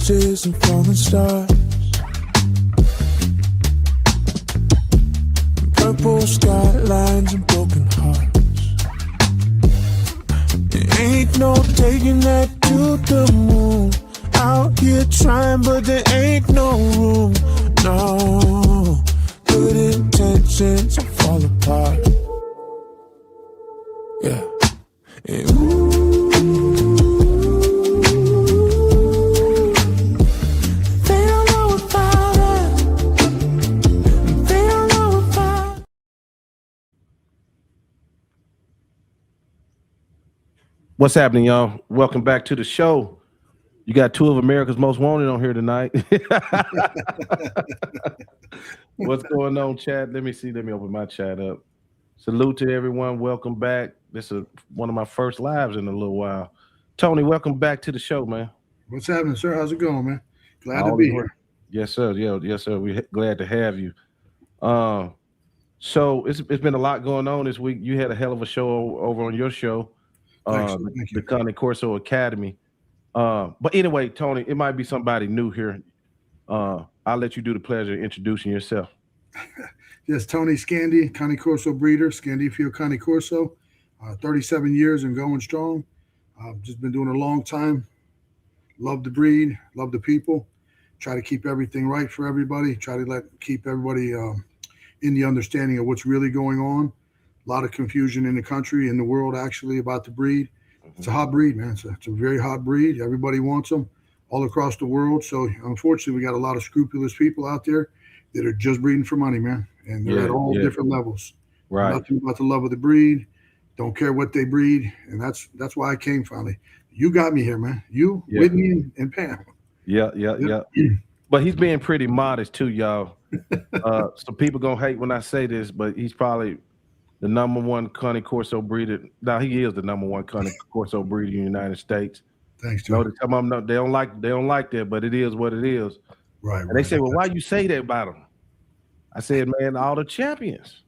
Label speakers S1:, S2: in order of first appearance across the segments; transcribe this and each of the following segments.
S1: roses and falling stars, purple skylines and broken hearts. There ain't no taking that to the moon. Out here trying, but there ain't no room. No, good intentions fall apart. Yeah. And ooh, they don't know about us. They don't know about.
S2: What's happening, y'all? Welcome back to the show. You got two of America's Most Wanted on here tonight. What's going on, chat? Let me see. Let me open my chat up. Salute to everyone. Welcome back. This is one of my first lives in a little while. Tony, welcome back to the show, man.
S3: What's happening, sir? How's it going, man? Glad to be here.
S2: Yes, sir. Yeah, yes, sir. We're glad to have you. So it's been a lot going on this week. You had a hell of a show over on your show,
S3: Thank you.
S2: the Cane Corso Academy. But anyway, Tony, it might be somebody new here. I'll let you do the pleasure of introducing yourself.
S3: Yes, Tony Scandy, Cane Corso breeder, Scandifios Cane Corso, 37 years and going strong. Just been doing it a long time. Love the breed, love the people. Try to keep everything right for everybody. Try to keep everybody in the understanding of what's really going on. A lot of confusion in the country, in the world, actually, about the breed. It's a hot breed, man. It's a very hot breed. Everybody wants them all across the world. So, unfortunately, we got a lot of scrupulous people out there that are just breeding for money, man. And they're at all different levels.
S2: Right.
S3: Nothing about the love of the breed. Don't care what they breed. And that's why I came finally. You got me here, man. You, Whitney, and Pam.
S2: Yeah. But he's being pretty modest, too, y'all. So people going to hate when I say this, but he's probably the number one Cane Corso breeder. Now he is the number one Cane Corso breeder in the United States.
S3: Thanks, Joe.
S2: They don't like that, but it is what it is.
S3: Right.
S2: And they say, well, why you say that about them? I said, man, all the champions.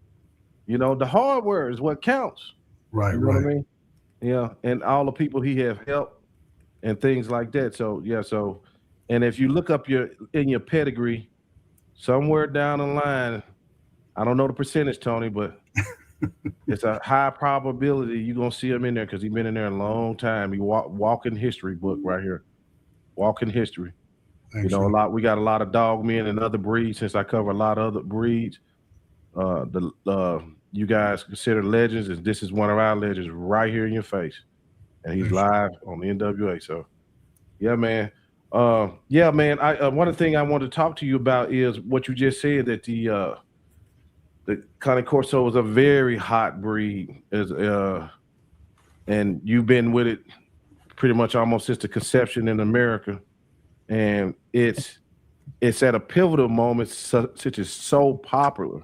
S2: The hardware is what counts.
S3: Right.
S2: You know what I mean? Yeah, and all the people he have helped and things like that. So and if you look up in your pedigree, somewhere down the line, I don't know the percentage, Tony, but it's a high probability you're going to see him in there because he's been in there a long time. He walking history book right here. Walking history.
S3: Thanks,
S2: we got a lot of dog men and other breeds. Since I cover a lot of other breeds, you guys consider legends, and this is one of our legends right here in your face. And he's live on the NWA. So, yeah, man. One thing I want to talk to you about is what you just said, that the Cane Corso is a very hot breed, and you've been with it pretty much almost since the conception in America, and it's at a pivotal moment since it's so popular.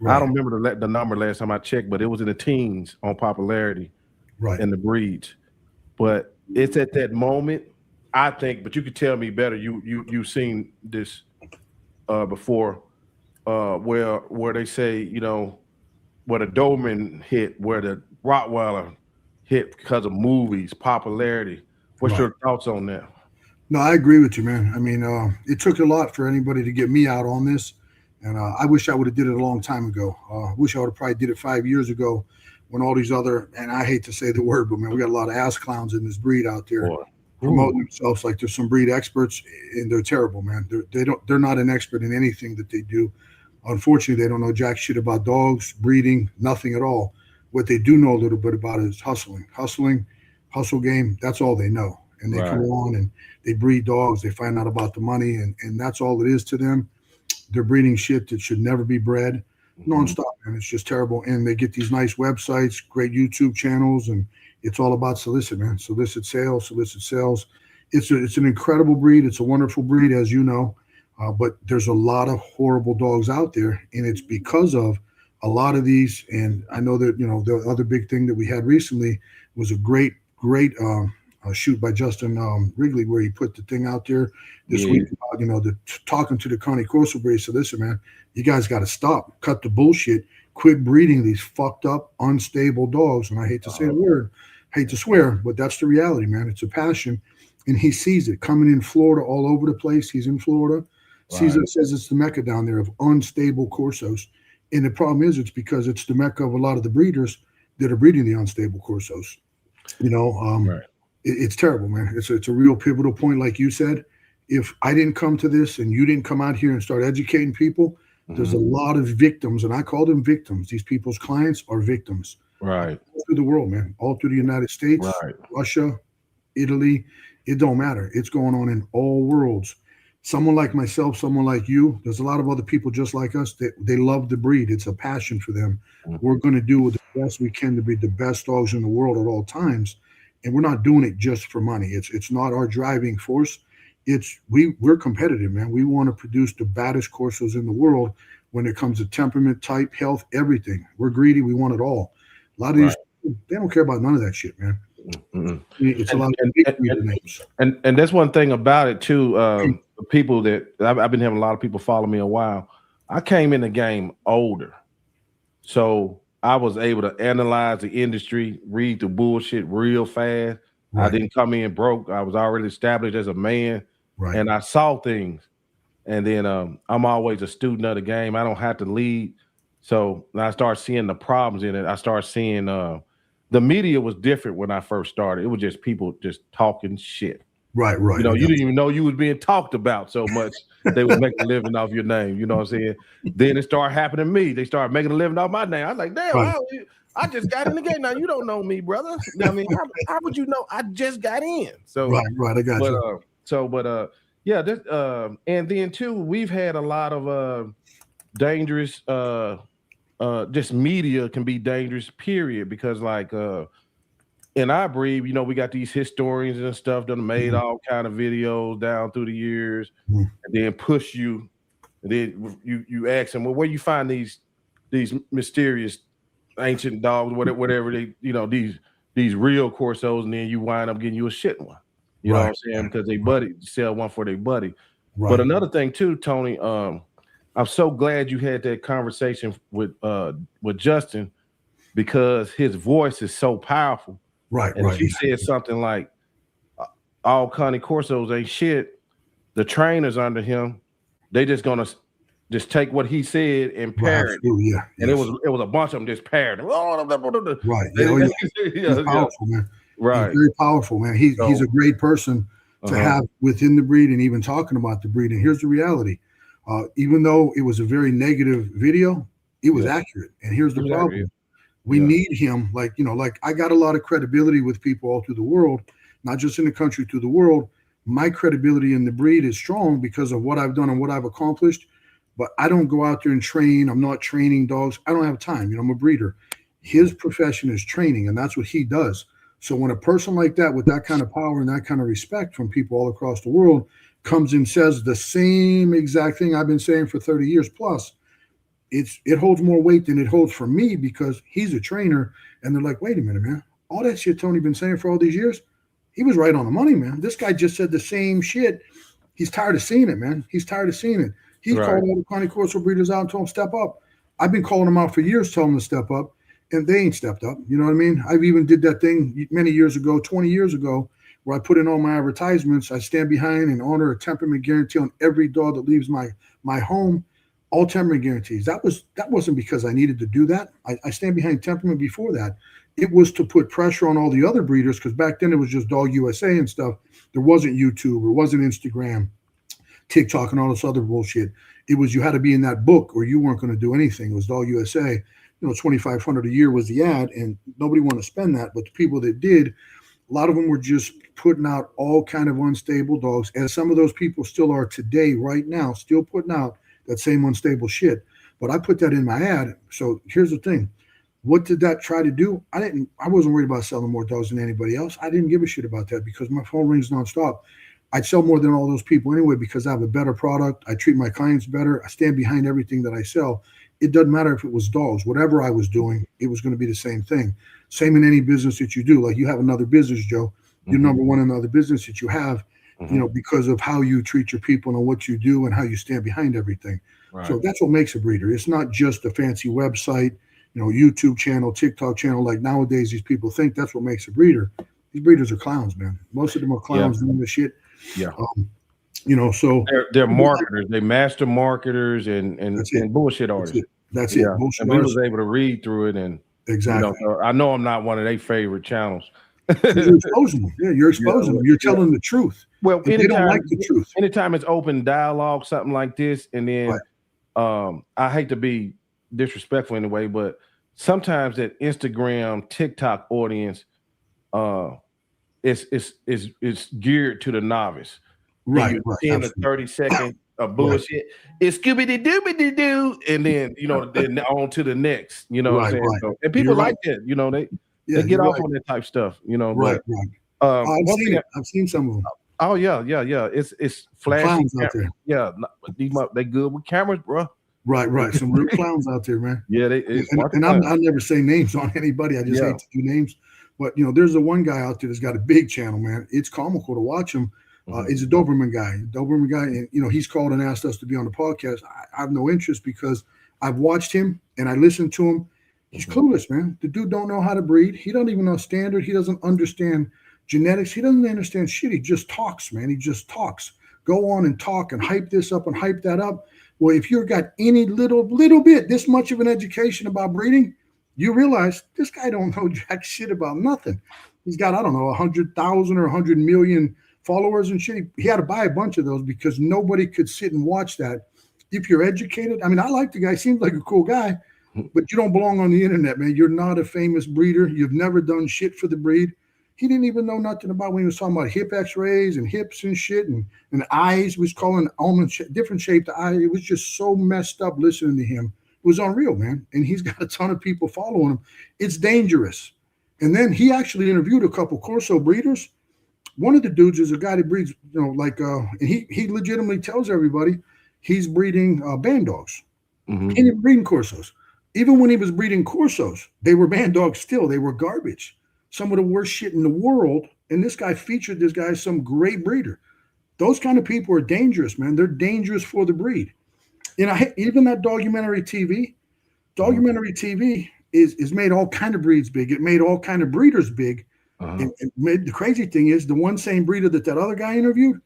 S2: Right. I don't remember the number last time I checked, but it was in the teens on popularity,
S3: right,
S2: in the breeds. But it's at that moment, I think. But you could tell me better. You've seen this before. Where they say, where the Doberman hit, where the Rottweiler hit because of movies, popularity. What's your thoughts on that?
S3: No, I agree with you, man. I mean, it took a lot for anybody to get me out on this. And I wish I would have did it a long time ago. I wish I would have probably did it 5 years ago when all these other, and I hate to say the word, but man, we got a lot of ass clowns in this breed out there. Promoting themselves like there's some breed experts, and they're terrible, man. They're not an expert in anything that they do. Unfortunately, they don't know jack shit about dogs, breeding, nothing at all. What they do know a little bit about is hustling, hustle game. That's all they know. And they come on and they breed dogs. They find out about the money, and that's all it is to them. They're breeding shit that should never be bred nonstop, and it's just terrible. And they get these nice websites, great YouTube channels, and it's all about solicit, man. Solicit sales. It's an incredible breed. It's a wonderful breed, as you know. But there's a lot of horrible dogs out there, and it's because of a lot of these. And I know that, the other big thing that we had recently was a great shoot by Justin Wrigley, where he put the thing out there this week about, talking to the Cane Corso breed. So listen, man, you guys got to stop, cut the bullshit, quit breeding these fucked up, unstable dogs. And I hate to say the word, hate to swear, but that's the reality, man. It's a passion. and he sees it coming in Florida all over the place. He's in Florida, sees it, says it's the Mecca down there of unstable Corsos. And the problem is it's because it's the Mecca of a lot of the breeders that are breeding the unstable Corsos. It's terrible, man. It's a real pivotal point, like you said. If I didn't come to this and you didn't come out here and start educating people, there's a lot of victims, and I call them victims. These people's clients are victims.
S2: Right.
S3: All through the world, man. All through the United States, Russia, Italy. It don't matter. It's going on in all worlds. Someone like myself, someone like you, there's a lot of other people just like us that they love the breed. It's a passion for them. We're going to do the best we can to be the best dogs in the world at all times. And we're not doing it just for money. It's not our driving force. We're competitive, man. We want to produce the baddest Corsos in the world when it comes to temperament, type, health, everything. We're greedy. We want it all. A lot of these people, they don't care about none of that shit, man. It's a lot of big breeder names.
S2: And that's one thing about it too. People that I've been having a lot of people follow me a while. I came in the game older, so I was able to analyze the industry, read the bullshit real fast. Right. I didn't come in broke. I was already established as a man, and I saw things. And then I'm always a student of the game. I don't have to lead. So when I start seeing the problems in it, I start seeing the media was different when I first started. It was just people just talking shit.
S3: Right.
S2: You know, you didn't even know you was being talked about so much. They would make a living off your name. You know what I'm saying? Then it started happening to me. They started making a living off my name. I was like, damn, I just got in the game. Now you don't know me, brother. I mean, how would you know? I just got in. So
S3: right. I got you.
S2: And then too, we've had a lot of dangerous. Just media can be dangerous. Period, because like. In our breed, you know, we got these historians and stuff that have made all kind of videos down through the years, and then push you, and then you ask them, well, where you find these mysterious ancient dogs, whatever they, you know, these real Corsos, and then you wind up getting you a shit one. You know what I'm saying? Because they buddy sell one for their buddy. Right. But another thing too, Tony, I'm so glad you had that conversation with Justin, because his voice is so powerful.
S3: Right.
S2: And if he said something like, all Cane Corsos ain't shit, the trainers under him, they just gonna just take what he said and parrot.
S3: Yeah.
S2: And it was a bunch of them just parroting.
S3: Right. He's powerful, man.
S2: Right.
S3: He's very powerful, man. He's a great person to have within the breed and even talking about the breed. And here's the reality. Even though it was a very negative video, it was accurate. And here's the problem. We need him, like I got a lot of credibility with people all through the world, not just in the country, through the world. My credibility in the breed is strong because of what I've done and what I've accomplished, but I don't go out there and train. I'm not training dogs. I don't have time. I'm a breeder. His profession is training, and that's what he does. So when a person like that, with that kind of power and that kind of respect from people all across the world, comes and says the same exact thing I've been saying for 30 years plus, it holds more weight than it holds for me, because he's a trainer, and they're like, wait a minute, man, all that shit Tony been saying for all these years, he was right on the money, man. This guy just said the same shit. He's tired of seeing it, man. He's tired of seeing it. He's called all the Cane Corso breeders out and told them step up. I've been calling them out for years, telling them to step up, and they ain't stepped up. You know what I mean? I've even did that thing many years ago, 20 years ago, where I put in all my advertisements. I stand behind and honor a temperament guarantee on every dog that leaves my home. All temperament guarantees. That wasn't because I needed to do that. I stand behind temperament before that. It was to put pressure on all the other breeders, because back then it was just Dog USA and stuff. There wasn't YouTube, or wasn't Instagram, TikTok, and all this other bullshit. It was, you had to be in that book or you weren't going to do anything. It was Dog USA. $2,500 a year was the ad, and nobody wanted to spend that. But the people that did, a lot of them were just putting out all kind of unstable dogs, as some of those people still are today, right now, still putting out that same unstable shit. But I put that in my ad. So here's the thing. What did that try to do? I wasn't worried about selling more dogs than anybody else. I didn't give a shit about that, because my phone rings nonstop. I'd sell more than all those people anyway, because I have a better product. I treat my clients better. I stand behind everything that I sell. It doesn't matter if it was dogs, whatever I was doing, it was going to be the same thing. Same in any business that you do. Like, you have another business, Joe. You're number one in the other business that you have. Because of how you treat your people and what you do and how you stand behind everything. Right. So that's what makes a breeder. It's not just a fancy website, YouTube channel, TikTok channel, like nowadays these people think that's what makes a breeder. These breeders are clowns, man. Most of them are clowns doing this shit.
S2: Yeah.
S3: So
S2: they're marketers. They master marketers and bullshit artists.
S3: That's it. Bullshit
S2: and we was able to read through it, and
S3: exactly.
S2: I know I'm not one of their favorite channels.
S3: You're exposing them. Yeah, you're exposing them. You're telling the truth.
S2: Well,
S3: they don't like the truth.
S2: Anytime it's open dialogue, something like this, and then I hate to be disrespectful in a way, but sometimes that Instagram, TikTok audience, it's geared to the novice.
S3: Right.
S2: 10 to 30 seconds of bullshit. Right. It's Scooby Dooby Doo, and then then on to the next. You know what I'm saying?
S3: Right.
S2: So, and people like that. They get off on that type stuff.
S3: Right. I've seen some of them.
S2: Oh yeah. It's flashy
S3: clowns out there.
S2: Yeah, they good with cameras, bro.
S3: Right. Some real clowns out there, man.
S2: Yeah,
S3: I never say names on anybody. I just hate to do names. But there's the one guy out there that's got a big channel, man. It's comical to watch him. He's a Doberman guy, and he's called and asked us to be on the podcast. I have no interest because I've watched him and I listened to him. He's clueless, man. The dude don't know how to breed. He don't even know standard. He doesn't understand genetics. He doesn't understand shit. He just talks, man. He just talks. Go on and talk and hype this up and hype that up. Well, if you've got any little bit, this much of an education about breeding, you realize this guy don't know jack shit about nothing. He's got, 100,000 or 100 million followers and shit. He had to buy a bunch of those because nobody could sit and watch that. If you're educated, I like the guy. Seems like a cool guy, but you don't belong on the internet, man. You're not a famous breeder. You've never done shit for the breed. He didn't even know nothing about when he was talking about hip x-rays and hips and shit and eyes. He was calling almond different shaped eye. It was just so messed up listening to him. It was unreal, man. And he's got a ton of people following him. It's dangerous. And then he actually interviewed a couple Corso breeders. One of the dudes is a guy that breeds, and he legitimately tells everybody he's breeding band dogs. Mm-hmm. He ain't breeding Corsos. Even when he was breeding Corsos, they were band dogs still. They were garbage. Some of the worst shit in the world. And this guy featured this guy as some great breeder. Those kind of people are dangerous, man. They're dangerous for the breed. Even that documentary TV is made all kind of breeds big. It made all kind of breeders big. And the crazy thing is the one same breeder that other guy interviewed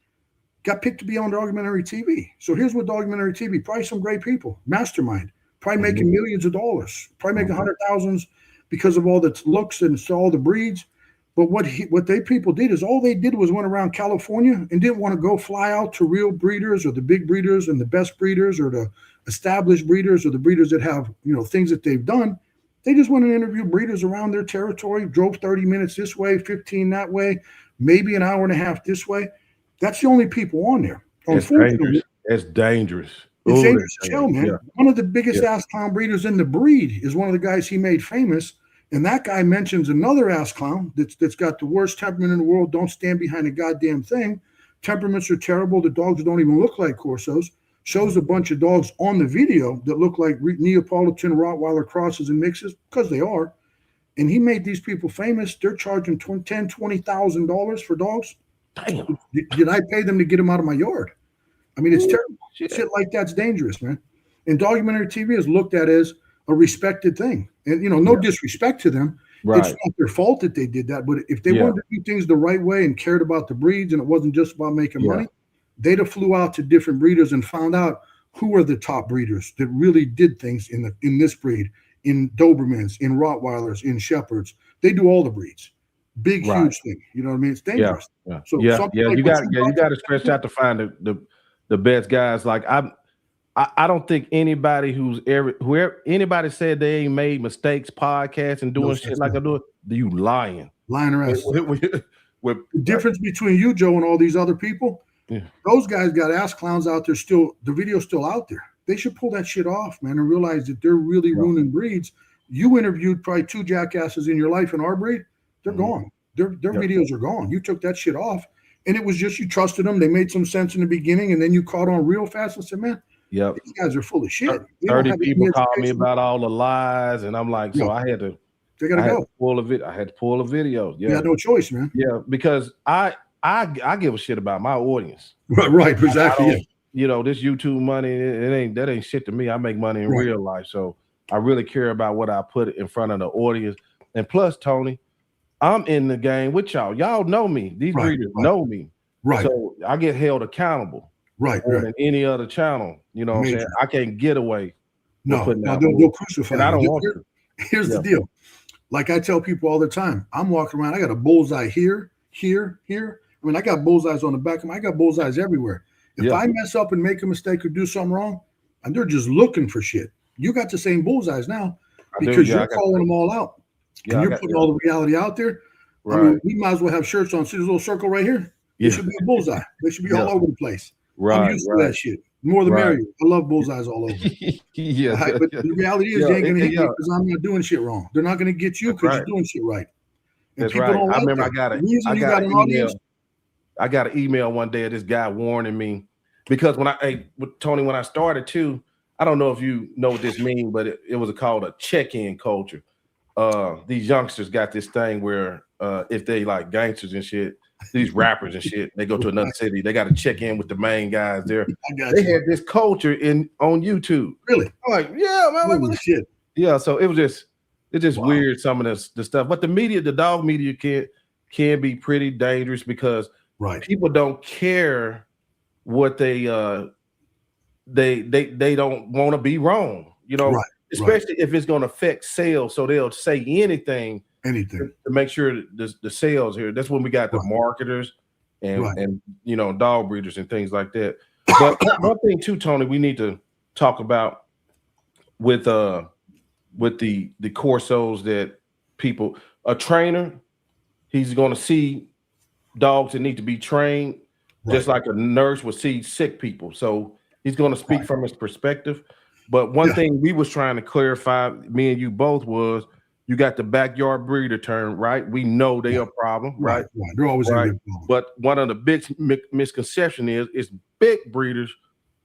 S3: got picked to be on documentary TV. So here's what documentary TV, probably some great people, mastermind, probably making millions of dollars, probably making 100,000s because of all the looks and all the breeds. But what they people did is all they did was went around California and didn't want to go fly out to real breeders or the big breeders and the best breeders or the established breeders or the breeders that have, things that they've done. They just went and interviewed breeders around their territory, drove 30 minutes this way, 15 that way, maybe an hour and a half this way. That's the only people on there.
S2: It's dangerous. It's dangerous.
S3: It's dangerous as hell, man. Yeah. One of the biggest ass clown breeders in the breed is one of the guys he made famous. And that guy mentions another ass clown that's got the worst temperament in the world. Don't stand behind a goddamn thing. Temperaments are terrible. The dogs don't even look like Corsos. Shows a bunch of dogs on the video that look like Neapolitan Rottweiler crosses and mixes because they are. And he made these people famous. They're charging $10,000, $20,000 for dogs.
S2: Damn.
S3: Did I pay them to get them out of my yard? It's terrible. Shit like that's dangerous, man. And documentary TV is looked at as a respected thing. And, no disrespect to them. Right. It's not their fault that they did that. But if they wanted to do things the right way and cared about the breeds and it wasn't just about making money, they'd have flew out to different breeders and found out who are the top breeders that really did things in this breed, in Dobermans, in Rottweilers, in Shepherds. They do all the breeds. Big, huge thing. You know what I mean? It's dangerous.
S2: Yeah. So you got to stretch out to find the best guys. Like I don't think anybody whoever anybody said they ain't made mistakes, podcasts and doing shit like I do it, you lying.
S3: Lying around. The difference between you, Joe, and all these other people, those guys got ass clowns out there still. The video's still out there. They should pull that shit off, man, and realize that they're really ruining breeds. You interviewed probably 2 jackasses in your life in our breed. They're gone. Their videos are gone. You took that shit off. And it was just you trusted them. They made some sense in the beginning, and then you caught on real fast and said, man, these guys are full of shit.
S2: 30 people called me about all the lies, and I'm like, so I had to pull a video. Yeah.
S3: You had no choice, man.
S2: Yeah, because I give a shit about my audience.
S3: Right, exactly.
S2: This YouTube money, that ain't shit to me. I make money in real life. So I really care about what I put in front of the audience. And plus, Tony, I'm in the game with y'all. Y'all know me. These breeders know me.
S3: Right.
S2: So I get held accountable.
S3: Right.
S2: More than any other channel. You know what I'm saying? I can't get away.
S3: No, they'll crucify
S2: and I don't
S3: you.
S2: want to.
S3: Here's the deal. Like I tell people all the time, I'm walking around. I got a bullseye here. I mean, I got bullseyes on the back of I got bullseyes everywhere. If I mess up and make a mistake or do something wrong, and they're just looking for shit. You got the same bullseyes now because you're calling them all out. And you're putting all the reality out there. Right. I mean, we might as well have shirts on. See this little circle right here? It should be a bullseye. They should be all over the place. Right. I'm used to that shit. More the merrier. I love bullseyes all over. But the reality is they ain't gonna hit me because I'm not doing shit wrong. They're not gonna get you because you're doing shit right. And
S2: that's right. I remember I got an email one day of this guy warning me because when Tony, when I started too, I don't know if you know what this means, but it was called a check-in culture. These youngsters got this thing where if they like gangsters and shit, these rappers and shit, they go to another city, they got to check in with the main guys there. They had this culture on YouTube.
S3: Really?
S2: I'm like, yeah, man.
S3: Holy shit.
S2: Yeah, so it's just weird, some of the stuff. But the media, the dog media can be pretty dangerous because people don't care what they don't want to be wrong, you know, especially if it's going to affect sales. So they'll say anything to make sure the sales here. That's when we got the marketers and you know, dog breeders and things like that. But one thing too, Tony, we need to talk about with the Corsos that a trainer, he's going to see dogs that need to be trained just like a nurse would see sick people. So he's going to speak from his perspective. But one thing we was trying to clarify, me and you both, was you got the backyard breeder term, right? We know they are a problem, right?
S3: They're always a problem.
S2: But one of the big misconception is big breeders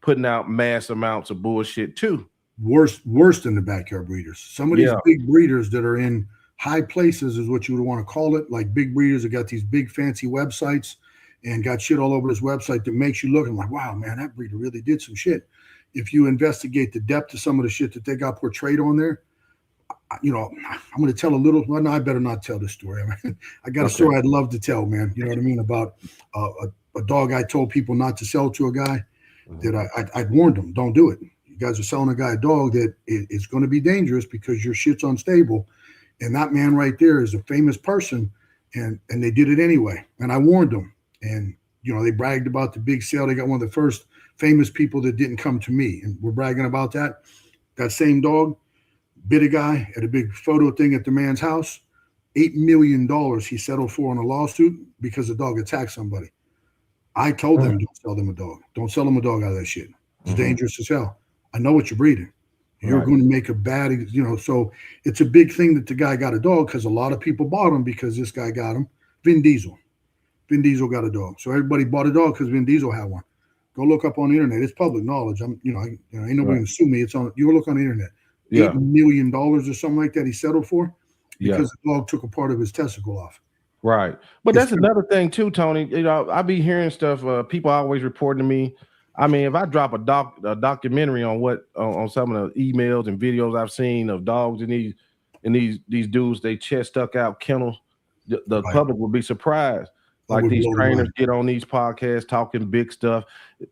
S2: putting out mass amounts of bullshit too.
S3: Worse than the backyard breeders. Some of these big breeders that are in high places is what you would want to call it. Like big breeders that got these big fancy websites and got shit all over this website that makes you look and like, wow, man, that breeder really did some shit. If you investigate the depth of some of the shit that they got portrayed on there, you know, I'm going to tell a little. Well, no, I better not tell this story. I mean, I got a story I'd love to tell, man. You know what I mean? About a dog I told people not to sell to a guy that I'd warned them, don't do it. You guys are selling a guy a dog that is going to be dangerous because your shit's unstable. And that man right there is a famous person, and they did it anyway. And I warned them. And, you know, they bragged about the big sale. They got one of the first famous people that didn't come to me. And we're bragging about that. That same dog bit a guy at a big photo thing at the man's house. $8 million he settled for in a lawsuit because the dog attacked somebody. I told them, don't sell them a dog. Don't sell them a dog out of that shit. It's dangerous as hell. I know what you're breeding. You're going to make a bad, you know, so it's a big thing that the guy got a dog because a lot of people bought him because this guy got him. Vin Diesel got a dog. So everybody bought a dog because Vin Diesel had one. Go look up on the internet. It's public knowledge. Ain't nobody going to sue me. It's on, you look on the internet. $8 million or something like that he settled for because the dog took a part of his testicle off.
S2: Right. But that's another thing too, Tony. You know, I be hearing stuff. People always reporting to me. I mean, if I drop a documentary on some of the emails and videos I've seen of dogs in these dudes, they chest stuck out kennels, the public will be surprised. Like these trainers get on these podcasts talking big stuff.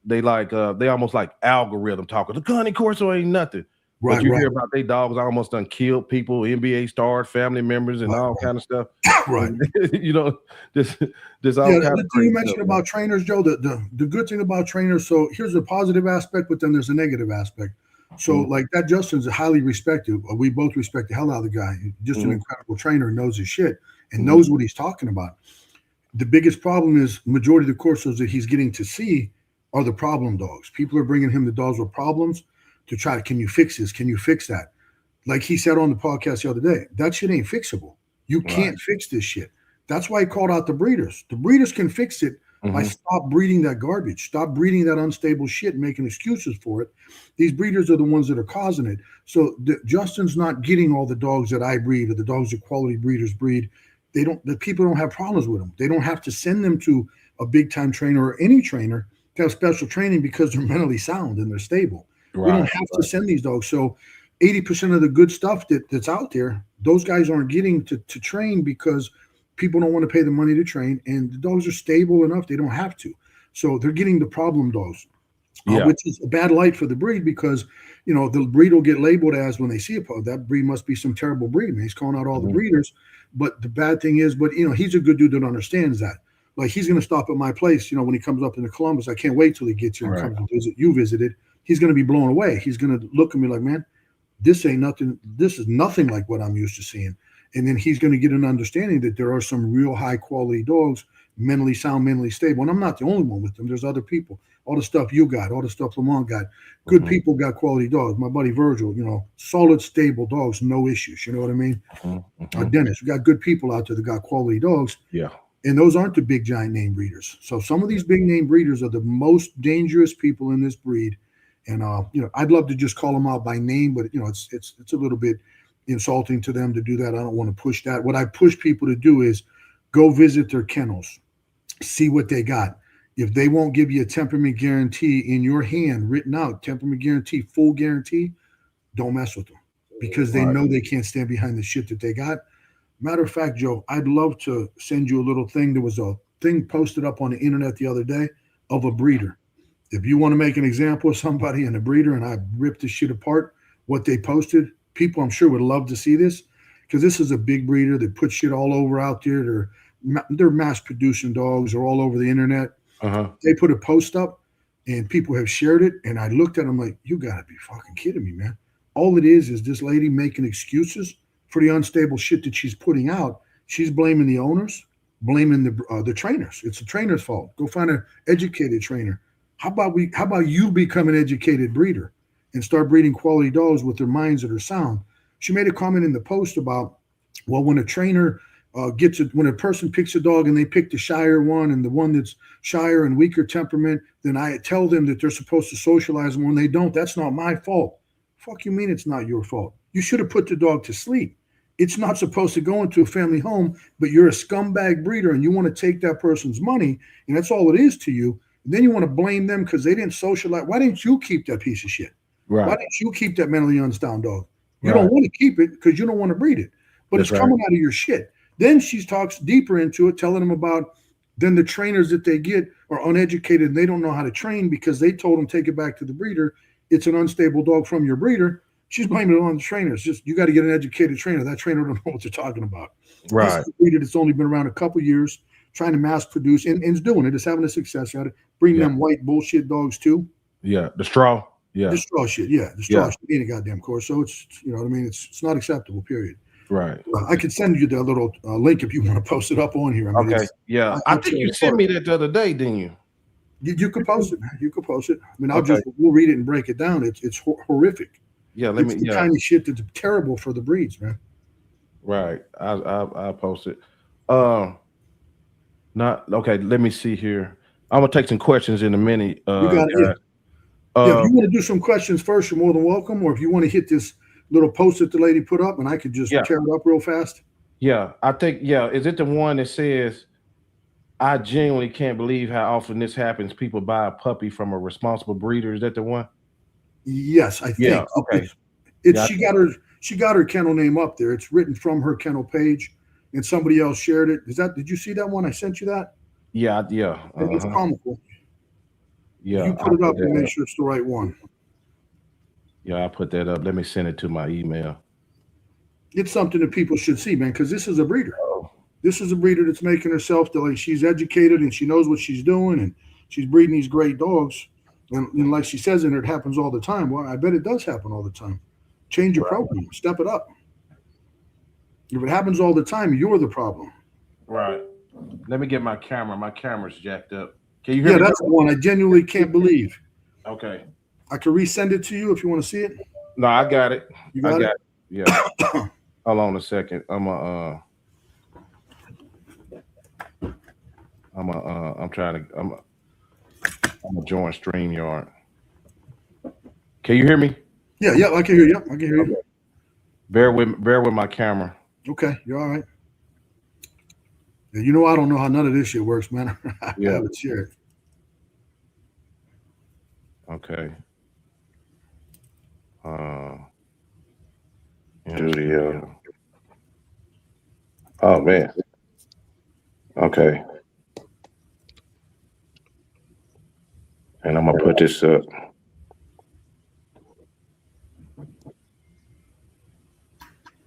S2: They almost like algorithm talking. The Cane Corso ain't nothing. But you hear about they dogs almost done killed people, NBA stars, family members, and all kind of stuff. You know, this all kind of.
S3: The thing you mentioned about trainers, Joe. The good thing about trainers. So here's a positive aspect, but then there's a negative aspect. So like that, Justin's a highly respected. We both respect the hell out of the guy. Just an incredible trainer, knows his shit and knows what he's talking about. The biggest problem is majority of the Corsos that he's getting to see are the problem dogs. People are bringing him the dogs with problems to try to, can you fix this? Can you fix that? Like he said on the podcast the other day, that shit ain't fixable. You can't fix this shit. That's why he called out the breeders. The breeders can fix it by stop breeding that garbage. Stop breeding that unstable shit and making excuses for it. These breeders are the ones that are causing it. So Justin's not getting all the dogs that I breed or the dogs that quality breeders breed. The people don't have problems with them. They don't have to send them to a big time trainer or any trainer to have special training because they're mentally sound and they're stable. We don't have to send these dogs. So 80% of the good stuff that's out there, those guys aren't getting to train because people don't want to pay the money to train, and the dogs are stable enough; they don't have to. So they're getting the problem dogs, which is a bad light for the breed because the breed will get labeled as when they see a pug, that breed must be some terrible breed, man. He's calling out all the breeders. But the bad thing is, he's a good dude that understands that. Like he's going to stop at my place, when he comes up into Columbus. I can't wait till he gets here and comes to visit. You visited. He's going to be blown away. He's going to look at me like, man, this ain't nothing. This is nothing like what I'm used to seeing. And then he's going to get an understanding that there are some real high quality dogs, mentally sound, mentally stable. And I'm not the only one with them. There's other people. All the stuff you got, all the stuff Lamont got. Good people got quality dogs. My buddy Virgil, solid, stable dogs, no issues. You know what I mean? Dennis, we got good people out there that got quality dogs.
S2: Yeah. And
S3: those aren't the big giant name breeders. So some of these big name breeders are the most dangerous people in this breed. And I'd love to just call them out by name, but it's a little bit insulting to them to do that. I don't want to push that. What I push people to do is go visit their kennels, see what they got. If they won't give you a temperament guarantee in your hand, written out, temperament guarantee, full guarantee, don't mess with them because they know they can't stand behind the shit that they got. Matter of fact, Joe, I'd love to send you a little thing. There was a thing posted up on the internet the other day of a breeder. If you want to make an example of somebody and a breeder, and I ripped this shit apart, what they posted, people I'm sure would love to see this because this is a big breeder that puts shit all over out there. They're mass producing dogs. They're all over the internet. They put a post up and people have shared it. And I looked at them like, you got to be fucking kidding me, man. All it is this lady making excuses for the unstable shit that she's putting out. She's blaming the owners, blaming the trainers. It's the trainer's fault. Go find an educated trainer. How about you become an educated breeder and start breeding quality dogs with their minds that are sound? She made a comment in the post about, well, when a trainer when a person picks a dog and they pick the shyer one and the one that's shyer and weaker temperament, then I tell them that they're supposed to socialize them. When they don't, that's not my fault. Fuck you mean it's not your fault? You should have put the dog to sleep. It's not supposed to go into a family home, but you're a scumbag breeder and you want to take that person's money and that's all it is to you. And then you want to blame them because they didn't socialize. Why didn't you keep that piece of shit? Right. Why didn't you keep that mentally unsound dog? You don't want to keep it because you don't want to breed it, but that's it's coming out of your shit. Then she talks deeper into it, telling them about then the trainers that they get are uneducated and they don't know how to train because they told them take it back to the breeder. It's an unstable dog from your breeder. She's blaming it on the trainers. Just you got to get an educated trainer. That trainer don't know what they're talking about. Right. This is a breeder that's only been around a couple years, trying to mass produce and it's doing it. It's having a success at it. Bring them white bullshit dogs too.
S2: Yeah, the straw. Yeah,
S3: the straw shit. Yeah, the straw shit ain't a goddamn course. So it's what I mean. It's not acceptable. Period.
S2: Right.
S3: I could send you the little link if you want to post it up on here. I mean,
S2: okay. Yeah. I think you sent me that the other day, didn't you?
S3: You could post it, man. You could post it. I mean, we'll read it and break it down. It's horrific.
S2: Yeah.
S3: It's the kind of shit that's terrible for the breeds, man.
S2: Right. I'll post it. Not okay. Let me see here. I'm gonna take some questions in a minute.
S3: You got it. If you want to do some questions first, you're more than welcome. Or if you want to hit this little post that the lady put up and I could just tear it up real fast.
S2: Yeah, I think, is it the one that says, I genuinely can't believe how often this happens. People buy a puppy from a responsible breeder. Is that the one?
S3: Yes, I think.
S2: Yeah, okay.
S3: She got her kennel name up there. It's written from her kennel page and somebody else shared it. Did you see that one? I sent you that?
S2: Yeah.
S3: It's comical.
S2: Yeah.
S3: You put it up and make sure it's the right one.
S2: Yeah, I put that up. Let me send it to my email.
S3: It's something that people should see, man, because this is a breeder. This is a breeder that's making herself like she's educated and she knows what she's doing and she's breeding these great dogs. And like she says in it happens all the time. Well, I bet it does happen all the time. Change your program. Step it up. If it happens all the time, you're the problem.
S2: Right. Let me get my camera. My camera's jacked up. Can you hear me?
S3: Yeah, that's the one I genuinely can't believe.
S2: Okay.
S3: I can resend it to you if you want to see it.
S2: No, I got it.
S3: You got it?
S2: Yeah. Hold on a second. I'm gonna join StreamYard. Can you hear me?
S3: Yeah, I can hear you. I can hear you.
S2: Bear with my camera.
S3: Okay, you're all right. Yeah, I don't know how none of this shit works, man. I haven't shared.
S2: Okay.
S4: Studio. Oh man.
S2: Okay. And I'm gonna put this up.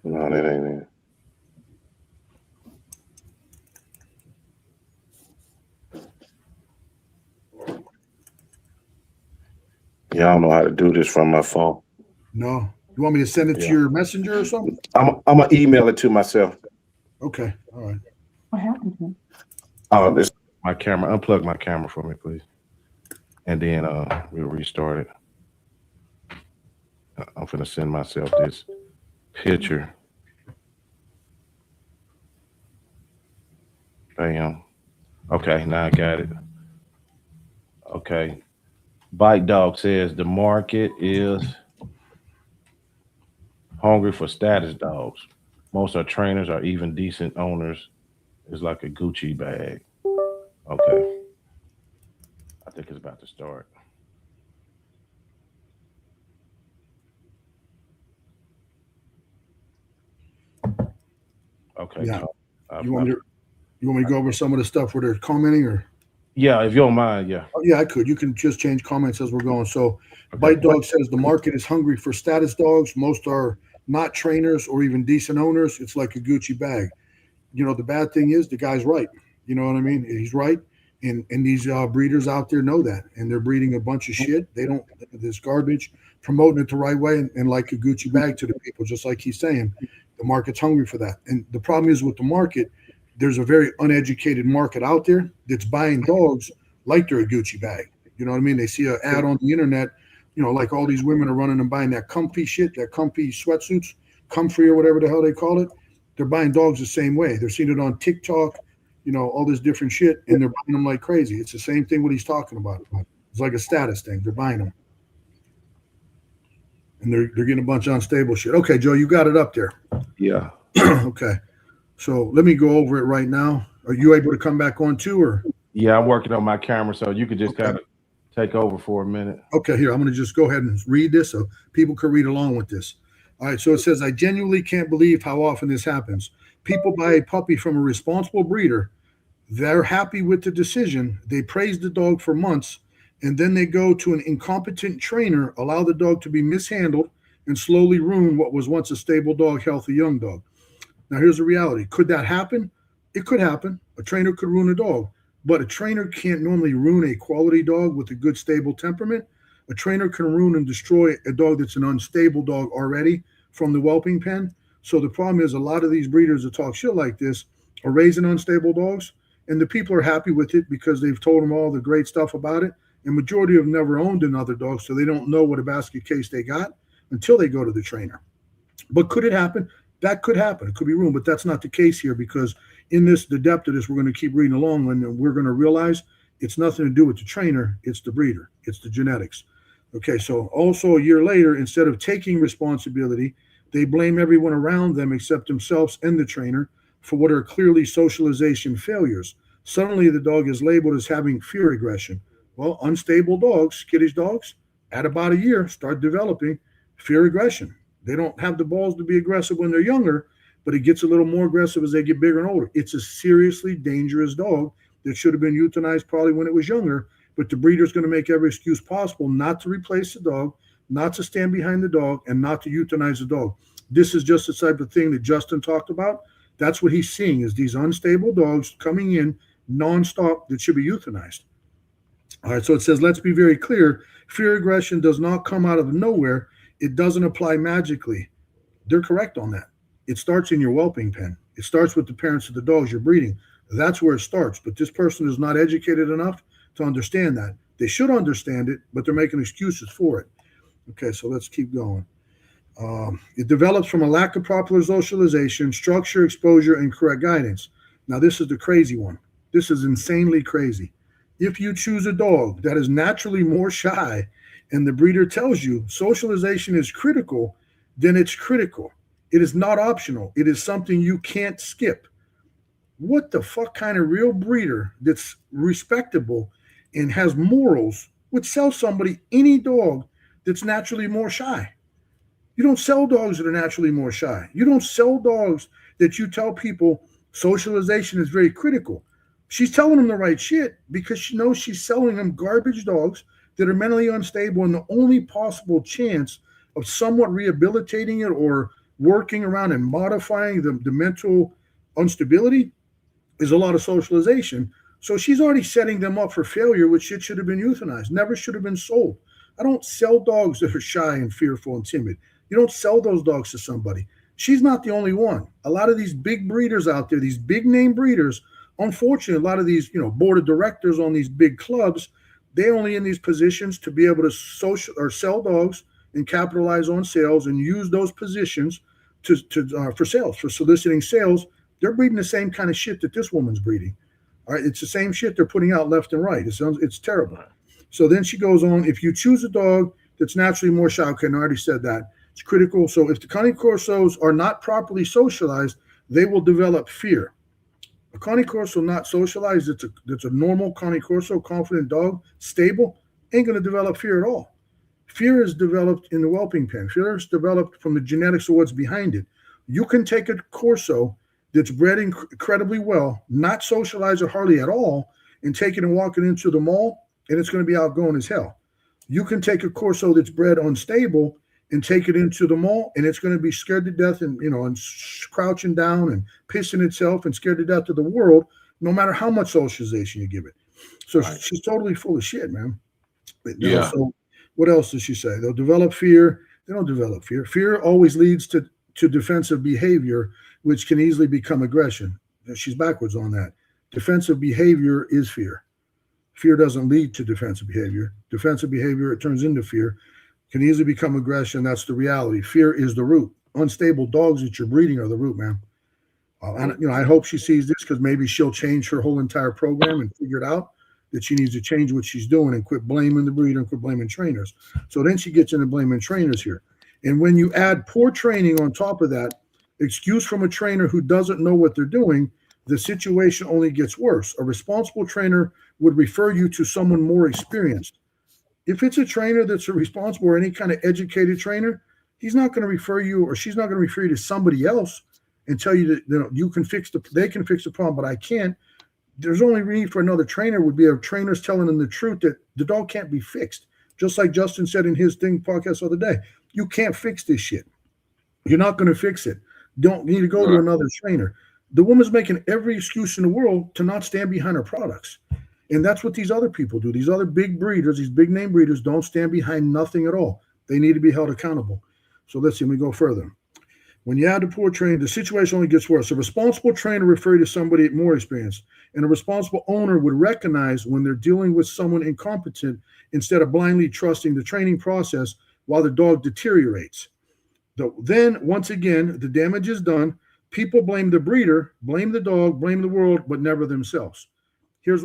S2: No, that ain't it. Yeah, I don't know how to do this from my phone.
S3: No. You want me to send it to your messenger or something?
S2: I'm gonna email it to myself.
S3: Okay. All right.
S4: What happened to him?
S2: Oh, this my camera. Unplug my camera for me, please. And then we'll restart it. I'm gonna send myself this picture. Bam. Okay, now I got it. Okay. Bite Dog says the market is hungry for status dogs. Most are trainers or even decent owners. It's like a Gucci bag. Okay. I think it's about to start. Okay.
S3: Yeah. You want me to go over some of the stuff where they're commenting or?
S2: Yeah, if you don't mind, yeah.
S3: Oh, yeah, I could. You can just change comments as we're going. So Bite Dog says the market is hungry for status dogs. Most are not trainers or even decent owners. It's like a Gucci bag. You know, the bad thing is the guy's right. You know what I mean? He's right. And these breeders out there know that. And they're breeding a bunch of shit. They don't, this garbage, promoting it the right way and like a Gucci bag to the people, just like he's saying. The market's hungry for that. And the problem is with the market, there's a very uneducated market out there that's buying dogs like they're a Gucci bag. You know what I mean? They see an ad on the internet, you know, like all these women are running and buying that comfy shit, that comfy sweatsuits, comfy or whatever the hell they call it. They're buying dogs the same way. They're seeing it on TikTok, you know, all this different shit, and they're buying them like crazy. It's the same thing what he's talking about. It's like a status thing. They're buying them. And they're getting a bunch of unstable shit. Okay, Joe, you got it up there.
S2: Yeah.
S3: Okay. So let me go over it right now. Are you able to come back on too, or?
S2: Yeah, I'm working on my camera, so you could just kind of take over for a minute.
S3: Okay, here, I'm going to just go ahead and read this so people can read along with this. All right, so it says, I genuinely can't believe how often this happens. People buy a puppy from a responsible breeder. They're happy with the decision. They praise the dog for months, and then they go to an incompetent trainer, allow the dog to be mishandled, and slowly ruin what was once a stable dog, healthy young dog. Now, here's the reality. Could that happen? It could happen. A trainer could ruin a dog, but a trainer can't normally ruin a quality dog with a good, stable temperament. A trainer can ruin and destroy a dog that's an unstable dog already from the whelping pen. So the problem is a lot of these breeders that talk shit like this are raising unstable dogs, and the people are happy with it because they've told them all the great stuff about it. And majority have never owned another dog, so they don't know what a basket case they got until they go to the trainer. But could it happen? That could happen. It could be ruined, but that's not the case here because in this, the depth of this, we're going to keep reading along and we're going to realize it's nothing to do with the trainer. It's the breeder. It's the genetics. Okay, so also a year later, instead of taking responsibility, they blame everyone around them except themselves and the trainer for what are clearly socialization failures. Suddenly, the dog is labeled as having fear aggression. Well, unstable dogs, skittish dogs, at about a year, start developing fear aggression. They don't have the balls to be aggressive when they're younger, but it gets a little more aggressive as they get bigger and older. It's a seriously dangerous dog that should have been euthanized probably when it was younger, but the breeder's going to make every excuse possible not to replace the dog, not to stand behind the dog, and not to euthanize the dog. This is just the type of thing that Justin talked about. That's what he's seeing is these unstable dogs coming in nonstop that should be euthanized. All right, so it says, let's be very clear. Fear aggression does not come out of nowhere. It doesn't apply magically. They're correct on that. It starts in your whelping pen. It starts with the parents of the dogs you're breeding. That's where it starts. But this person is not educated enough to understand that. They should understand it, but they're making excuses for it. Okay, so let's keep going. It develops from a lack of proper socialization, structure, exposure, and correct guidance. Now, this is the crazy one. This is insanely crazy. If you choose a dog that is naturally more shy and the breeder tells you socialization is critical, then it's critical. It is not optional. It is something you can't skip. What the fuck kind of real breeder that's respectable and has morals would sell somebody any dog that's naturally more shy? You don't sell dogs that are naturally more shy. You don't sell dogs that you tell people socialization is very critical. She's telling them the right shit because she knows she's selling them garbage dogs that are mentally unstable, and the only possible chance of somewhat rehabilitating it or working around and modifying the mental instability is a lot of socialization. So she's already setting them up for failure, which shit should have been euthanized, never should have been sold. I don't sell dogs that are shy and fearful and timid. You don't sell those dogs to somebody. She's not the only one. A lot of these big breeders out there, these big name breeders, unfortunately, a lot of these, board of directors on these big clubs, they only in these positions to be able to social or sell dogs and capitalize on sales and use those positions for sales, for soliciting sales. They're breeding the same kind of shit that this woman's breeding. All right, it's the same shit they're putting out left and right. It's terrible. So then she goes on, if you choose a dog that's naturally more shy, okay, I already said that, it's critical. So if the Cane Corsos are not properly socialized, they will develop fear. A Cane Corso not socialized, it's a normal Cane Corso, confident dog, stable, ain't going to develop fear at all. Fear is developed in the whelping pen. Fear is developed from the genetics of what's behind it. You can take a Corso that's bred incredibly well, not socialized or hardly at all, and take it and walk it into the mall, and it's going to be outgoing as hell. You can take a Corso that's bred unstable and take it into the mall, and it's going to be scared to death and crouching down and pissing itself and scared to death of the world, no matter how much socialization you give it. So right. She's totally full of shit, man.
S2: Yeah.
S3: So what else does she say? They'll develop fear. They don't develop fear. Fear always leads to defensive behavior, which can easily become aggression. She's backwards on that. Defensive behavior is fear. Fear doesn't lead to defensive behavior. Defensive behavior, it turns into fear, can easily become aggression. That's the reality. Fear is the root. Unstable dogs that you're breeding are the root, man. I hope she sees this because maybe she'll change her whole entire program and figure it out that she needs to change what she's doing and quit blaming the breeder and quit blaming trainers. So then she gets into blaming trainers here. And when you add poor training on top of that, excuse from a trainer who doesn't know what they're doing, the situation only gets worse. A responsible trainer would refer you to someone more experienced. If it's a trainer that's a responsible or any kind of educated trainer, he's not going to refer you or she's not going to refer you to somebody else and tell you that you can they can fix the problem, but I can't. There's only need for another trainer would be a trainers telling them the truth that the dog can't be fixed. Just like Justin said in his podcast the other day, you can't fix this shit. You're not going to fix it. You need to go to another trainer. The woman's making every excuse in the world to not stand behind her products. And that's what these other people do. These other big breeders, these big name breeders don't stand behind nothing at all. They need to be held accountable. So let's see, let me go further. When you add the poor training, the situation only gets worse. A responsible trainer refer you to somebody more experienced, and a responsible owner would recognize when they're dealing with someone incompetent instead of blindly trusting the training process while the dog deteriorates. Then, once again, the damage is done. People blame the breeder, blame the dog, blame the world, but never themselves.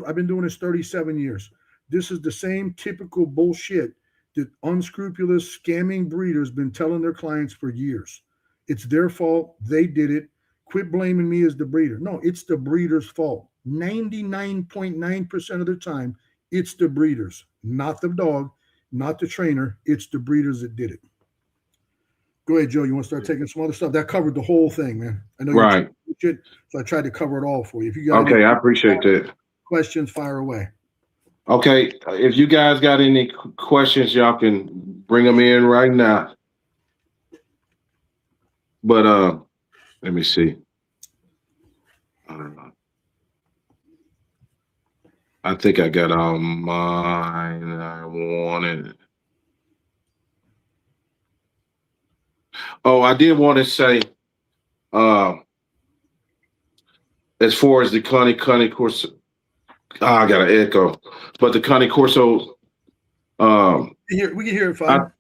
S3: I've been doing this 37 years. This is the same typical bullshit that unscrupulous, scamming breeders been telling their clients for years. It's their fault. They did it. Quit blaming me as the breeder. No, it's the breeder's fault. 99.9% of the time, it's the breeders, not the dog, not the trainer. It's the breeders that did it. Go ahead, Joe. You want to start taking some other stuff? That covered the whole thing, man. I know
S2: right.
S3: Shit, so I tried to cover it all for you. If you got
S2: I appreciate that.
S3: Questions, fire away.
S2: Okay, if you guys got any questions, y'all can bring them in right now. But let me see. I think I got all mine I wanted. Oh, I did want to say, as far as the Cane Corso, I got an echo, but the Cane Corso,
S3: we can hear it fine.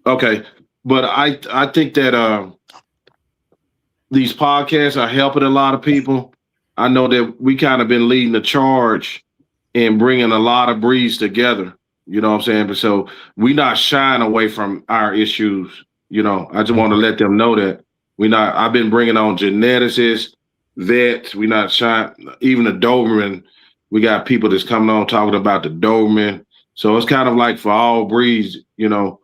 S2: Okay, but I think that these podcasts are helping a lot of people. I know that we kind of been leading the charge in bringing a lot of breeds together. You know what I'm saying? But so we not shying away from our issues. You know, I just want to let them know that I've been bringing on geneticists, vets. We not shying, even the Doberman. We got people that's coming on talking about the Doberman. So it's kind of like for all breeds, you know,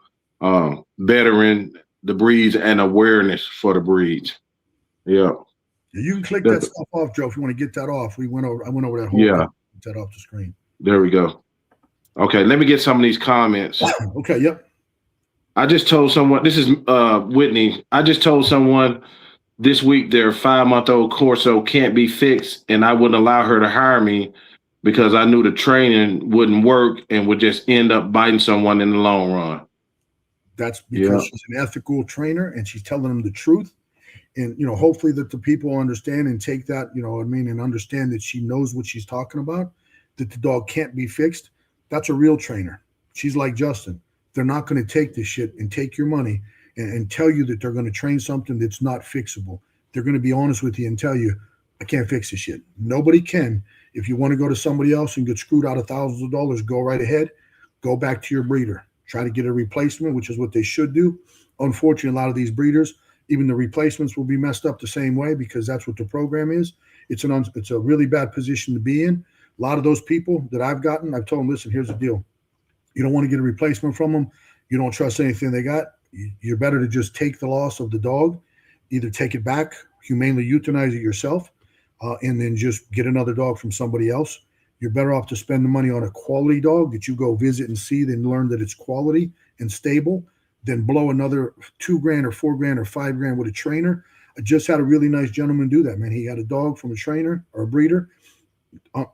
S2: bettering the breeds and awareness for the breeds. Yeah.
S3: Yeah, you can click that stuff off, Joe, if you want to get that off. I went over that whole
S2: Yeah.
S3: Get that off the screen.
S2: There we go. Okay, let me get some of these comments.
S3: Okay, yep.
S2: I just told someone, this is Whitney. I just told someone this week their 5-month-old Corso can't be fixed, and I wouldn't allow her to hire me because I knew the training wouldn't work and would just end up biting someone in the long run.
S3: That's because she's an ethical trainer and she's telling them the truth. And, hopefully that the people understand and take that, and understand that she knows what she's talking about, that the dog can't be fixed. That's a real trainer. She's like Justin. They're not going to take this shit and take your money and tell you that they're going to train something that's not fixable. They're going to be honest with you and tell you, I can't fix this shit. Nobody can. If you want to go to somebody else and get screwed out of thousands of dollars, go right ahead. Go back to your breeder. Try to get a replacement, which is what they should do. Unfortunately, a lot of these breeders, even the replacements will be messed up the same way because that's what the program is. It's a really bad position to be in. A lot of those people that I've gotten, I've told them, listen, here's the deal. You don't want to get a replacement from them. You don't trust anything they got. You're better to just take the loss of the dog, either take it back, humanely euthanize it yourself, and then just get another dog from somebody else. You're better off to spend the money on a quality dog that you go visit and see, then learn that it's quality and stable, than blow another $2,000 or $4,000 or $5,000 with a trainer. I just had a really nice gentleman do that, man. He had a dog from a trainer or a breeder,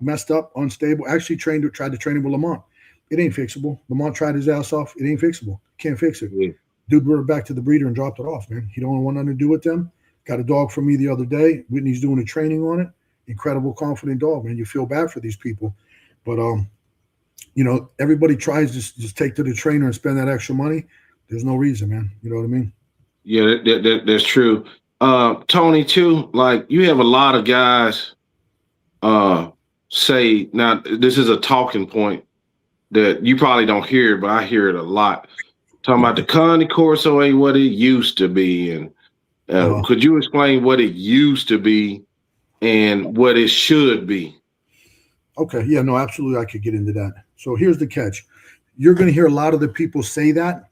S3: messed up, unstable. Actually tried to train him with Lamont. It ain't fixable. Lamont tried his ass off. It ain't fixable. Can't fix it. Yeah. Dude brought it back to the breeder and dropped it off, man. He don't want nothing to do with them. Got a dog from me the other day. Whitney's doing a training on it. Incredible, confident dog, man. You feel bad for these people. But, everybody tries to just take to the trainer and spend that extra money. There's no reason, man. You know what I mean?
S2: Yeah, that's true. Tony, too, like you have a lot of guys say, now this is a talking point that you probably don't hear, but I hear it a lot. Talking about the Cane Corso ain't what it used to be. And could you explain what it used to be and what it should be?
S3: Okay. Yeah, no, absolutely. I could get into that. So here's the catch. You're going to hear a lot of the people say that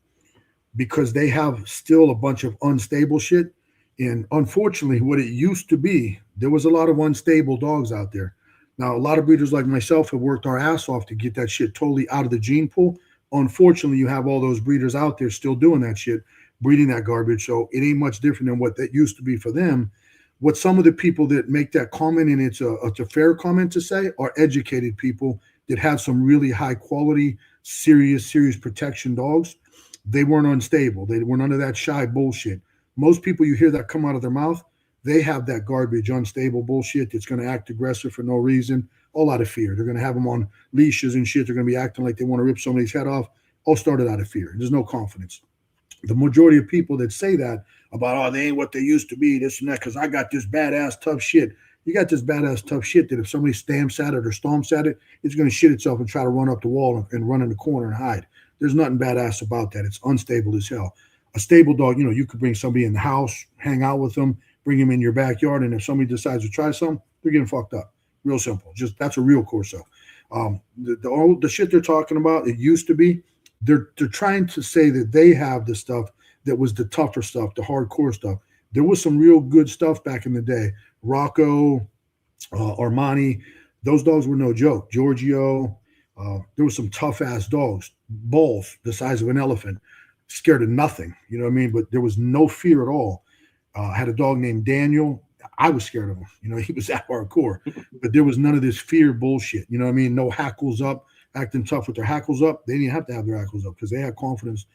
S3: because they have still a bunch of unstable shit. And unfortunately, what it used to be, there was a lot of unstable dogs out there. Now, a lot of breeders like myself have worked our ass off to get that shit totally out of the gene pool. Unfortunately, you have all those breeders out there still doing that shit, breeding that garbage. So it ain't much different than what that used to be for them. What some of the people that make that comment, and it's a fair comment to say, are educated people that have some really high quality, serious protection dogs. They weren't unstable. They were none of that shy bullshit. Most people you hear that come out of their mouth, they have that garbage, unstable bullshit that's going to act aggressive for no reason, all out of fear. They're going to have them on leashes and shit. They're going to be acting like they want to rip somebody's head off, all started out of fear. There's no confidence. The majority of people that say that about, they ain't what they used to be, this and that, because I got this badass tough shit. You got this badass tough shit that if somebody stamps at it or stomps at it, it's going to shit itself and try to run up the wall and run in the corner and hide. There's nothing badass about that. It's unstable as hell. A stable dog, you could bring somebody in the house, hang out with them, bring them in your backyard, and if somebody decides to try something, they're getting fucked up. Real simple. Just that's a real Corso. The shit they're talking about, it used to be, they're trying to say that they have the stuff that was the tougher stuff, the hardcore stuff. There was some real good stuff back in the day. Rocco, Armani, those dogs were no joke. Giorgio, there were some tough-ass dogs, bulls the size of an elephant, scared of nothing, you know what I mean? But there was no fear at all. I had a dog named Daniel. I was scared of him. He was that hardcore. But there was none of this fear bullshit, you know what I mean? No hackles up, acting tough with their hackles up. They didn't have to have their hackles up because they had confidence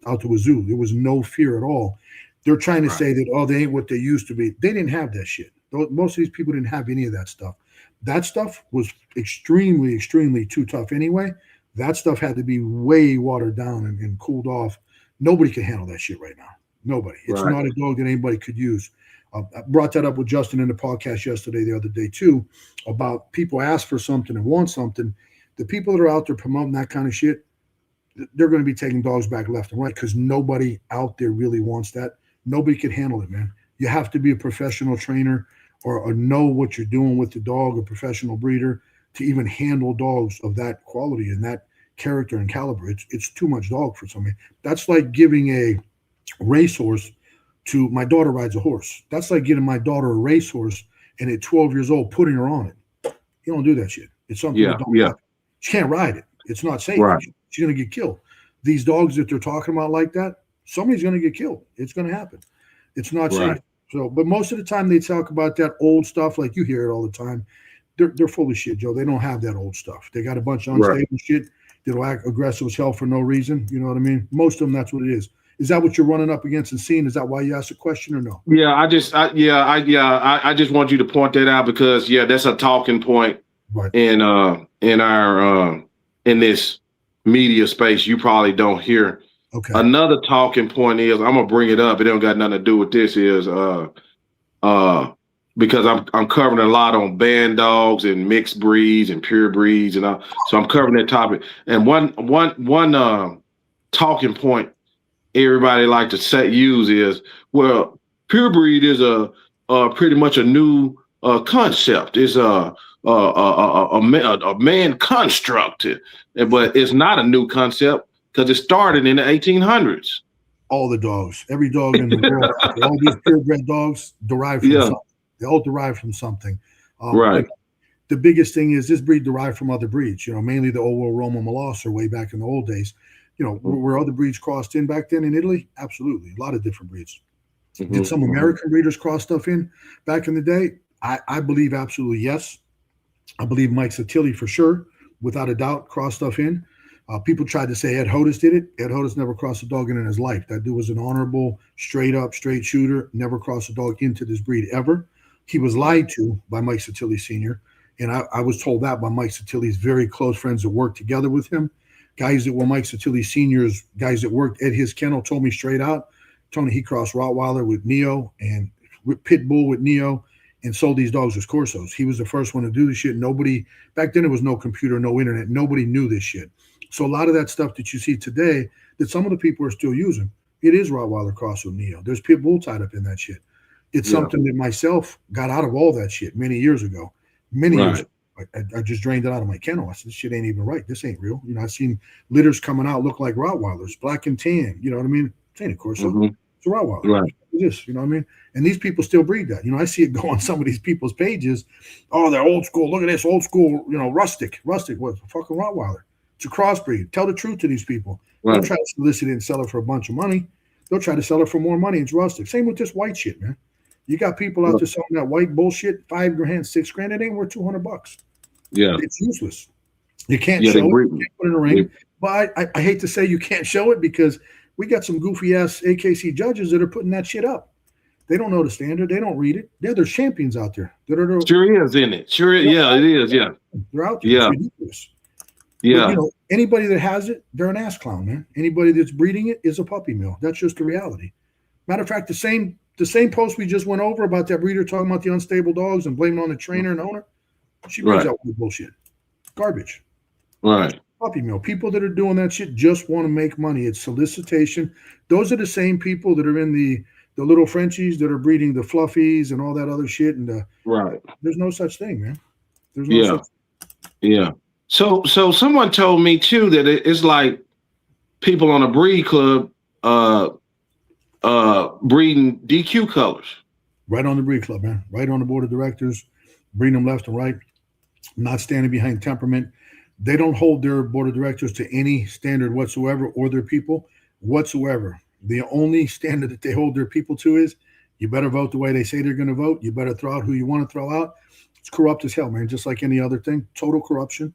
S3: out to a zoo. There was no fear at all. They're trying to say that, they ain't what they used to be. They didn't have that shit. Most of these people didn't have any of that stuff. That stuff was extremely, extremely too tough anyway. That stuff had to be way watered down and cooled off. Nobody can handle that shit right now. Nobody. It's not a dog that anybody could use. I brought that up with Justin in the podcast the other day too, about people ask for something and want something. The people that are out there promoting that kind of shit, they're going to be taking dogs back left and right because nobody out there really wants that. Nobody can handle it, man. You have to be a professional trainer or know what you're doing with the dog, a professional breeder, to even handle dogs of that quality and that character and caliber. It's too much dog for somebody. That's like giving a racehorse to my daughter rides a horse. That's like getting my daughter a racehorse and at 12 years old putting her on it. You don't do that shit. It's something that don't happen. She can't ride it. It's not safe.
S2: Right.
S3: She's going to get killed. These dogs that they're talking about like that, somebody's going to get killed. It's going to happen. It's not safe. So, but most of the time they talk about that old stuff, like you hear it all the time. They're full of shit, Joe. They don't have that old stuff. They got a bunch of unstable shit that'll act aggressive as hell for no reason. You know what I mean? Most of them, that's what it is. Is that what you're running up against and seeing? Is that why you asked a question or no?
S2: Yeah, I just want you to point that out because that's a talking point in this media space. You probably don't hear. Okay. Another talking point is I'm gonna bring it up. It don't got nothing to do with this. Is because I'm covering a lot on band dogs and mixed breeds and pure breeds and all. So I'm covering that topic. And one talking point everybody like to use is, well, pure breed is a pretty much a new concept. It's a man construct, but it's not a new concept because it started in the 1800s.
S3: All the dogs, every dog in the world, all these purebred dogs derive from something. They all derive from something.
S2: Right.
S3: The biggest thing is this breed derived from other breeds, mainly the old world Roma Molosser way back in the old days. Were other breeds crossed in back then in Italy? Absolutely. A lot of different breeds. Mm-hmm. Did some American breeders cross stuff in back in the day? I believe absolutely yes. I believe Mike Satilli for sure, without a doubt, crossed stuff in. People tried to say Ed Hodes did it. Ed Hodes never crossed a dog in his life. That dude was an honorable, straight shooter, never crossed a dog into this breed ever. He was lied to by Mike Satilli Sr., and I was told that by Mike Satilli's very close friends that worked together with him. Guys that were Mike Satilli Sr.'s, guys that worked at his kennel told me straight out, Tony, he crossed Rottweiler with Neo and Pit Bull with Neo and sold these dogs as Corsos. He was the first one to do this shit. Nobody, back then there was no computer, no internet. Nobody knew this shit. So a lot of that stuff that you see today that some of the people are still using, it is Rottweiler cross with Neo. There's Pit Bull tied up in that shit. It's something that myself got out of all that shit many years ago. Years ago. I just drained it out of my kennel. I said, this shit ain't even right. This ain't real. I've seen litters coming out look like Rottweilers, black and tan. You know what I mean? It ain't a Corso. Mm-hmm. It's a Rottweiler. Right. It's this, you know what I mean? And these people still breed that. I see it go on some of these people's pages. Oh, they're old school. Look at this old school, rustic. Rustic, what's a fucking Rottweiler? It's a crossbreed. Tell the truth to these people. Right. Don't try to solicit it and sell it for a bunch of money. They'll try to sell it for more money. It's rustic. Same with this white shit, man. You got people out there selling that white bullshit, $5,000, $6,000. It ain't worth $200. Yeah, it's useless. You can't show it. You can't put it in a ring. Yeah. But I hate to say you can't show it because we got some goofy ass AKC judges that are putting that shit up. They don't know the standard. They don't read it. There's champions out there.
S2: Sure is, isn't it? Sure, yeah, it is. Yeah,
S3: they're out there.
S2: Yeah,
S3: it's ridiculous.
S2: Yeah.
S3: But, anybody that has it, they're an ass clown, man. Anybody that's breeding it is a puppy mill. That's just the reality. Matter of fact, the same post we just went over about that breeder talking about the unstable dogs and blaming on the trainer and owner. She brings out bullshit. Garbage.
S2: Right.
S3: Puppy mill. People that are doing that shit just want to make money. It's solicitation. Those are the same people that are in the little Frenchies that are breeding the fluffies and all that other shit. And there's no such thing, man. There's no such thing.
S2: Yeah. So someone told me too that it's like people on a breed club breeding DQ colors.
S3: Right on the breed club, man. Right on the board of directors, breeding them left and right. Not standing behind Temperament. They don't hold their board of directors to any standard whatsoever or their people whatsoever. The only standard that they hold their people to is you better vote the way they say they're going to vote. You better throw out who you want to throw out. It's corrupt as hell, man, just like any other thing. Total corruption.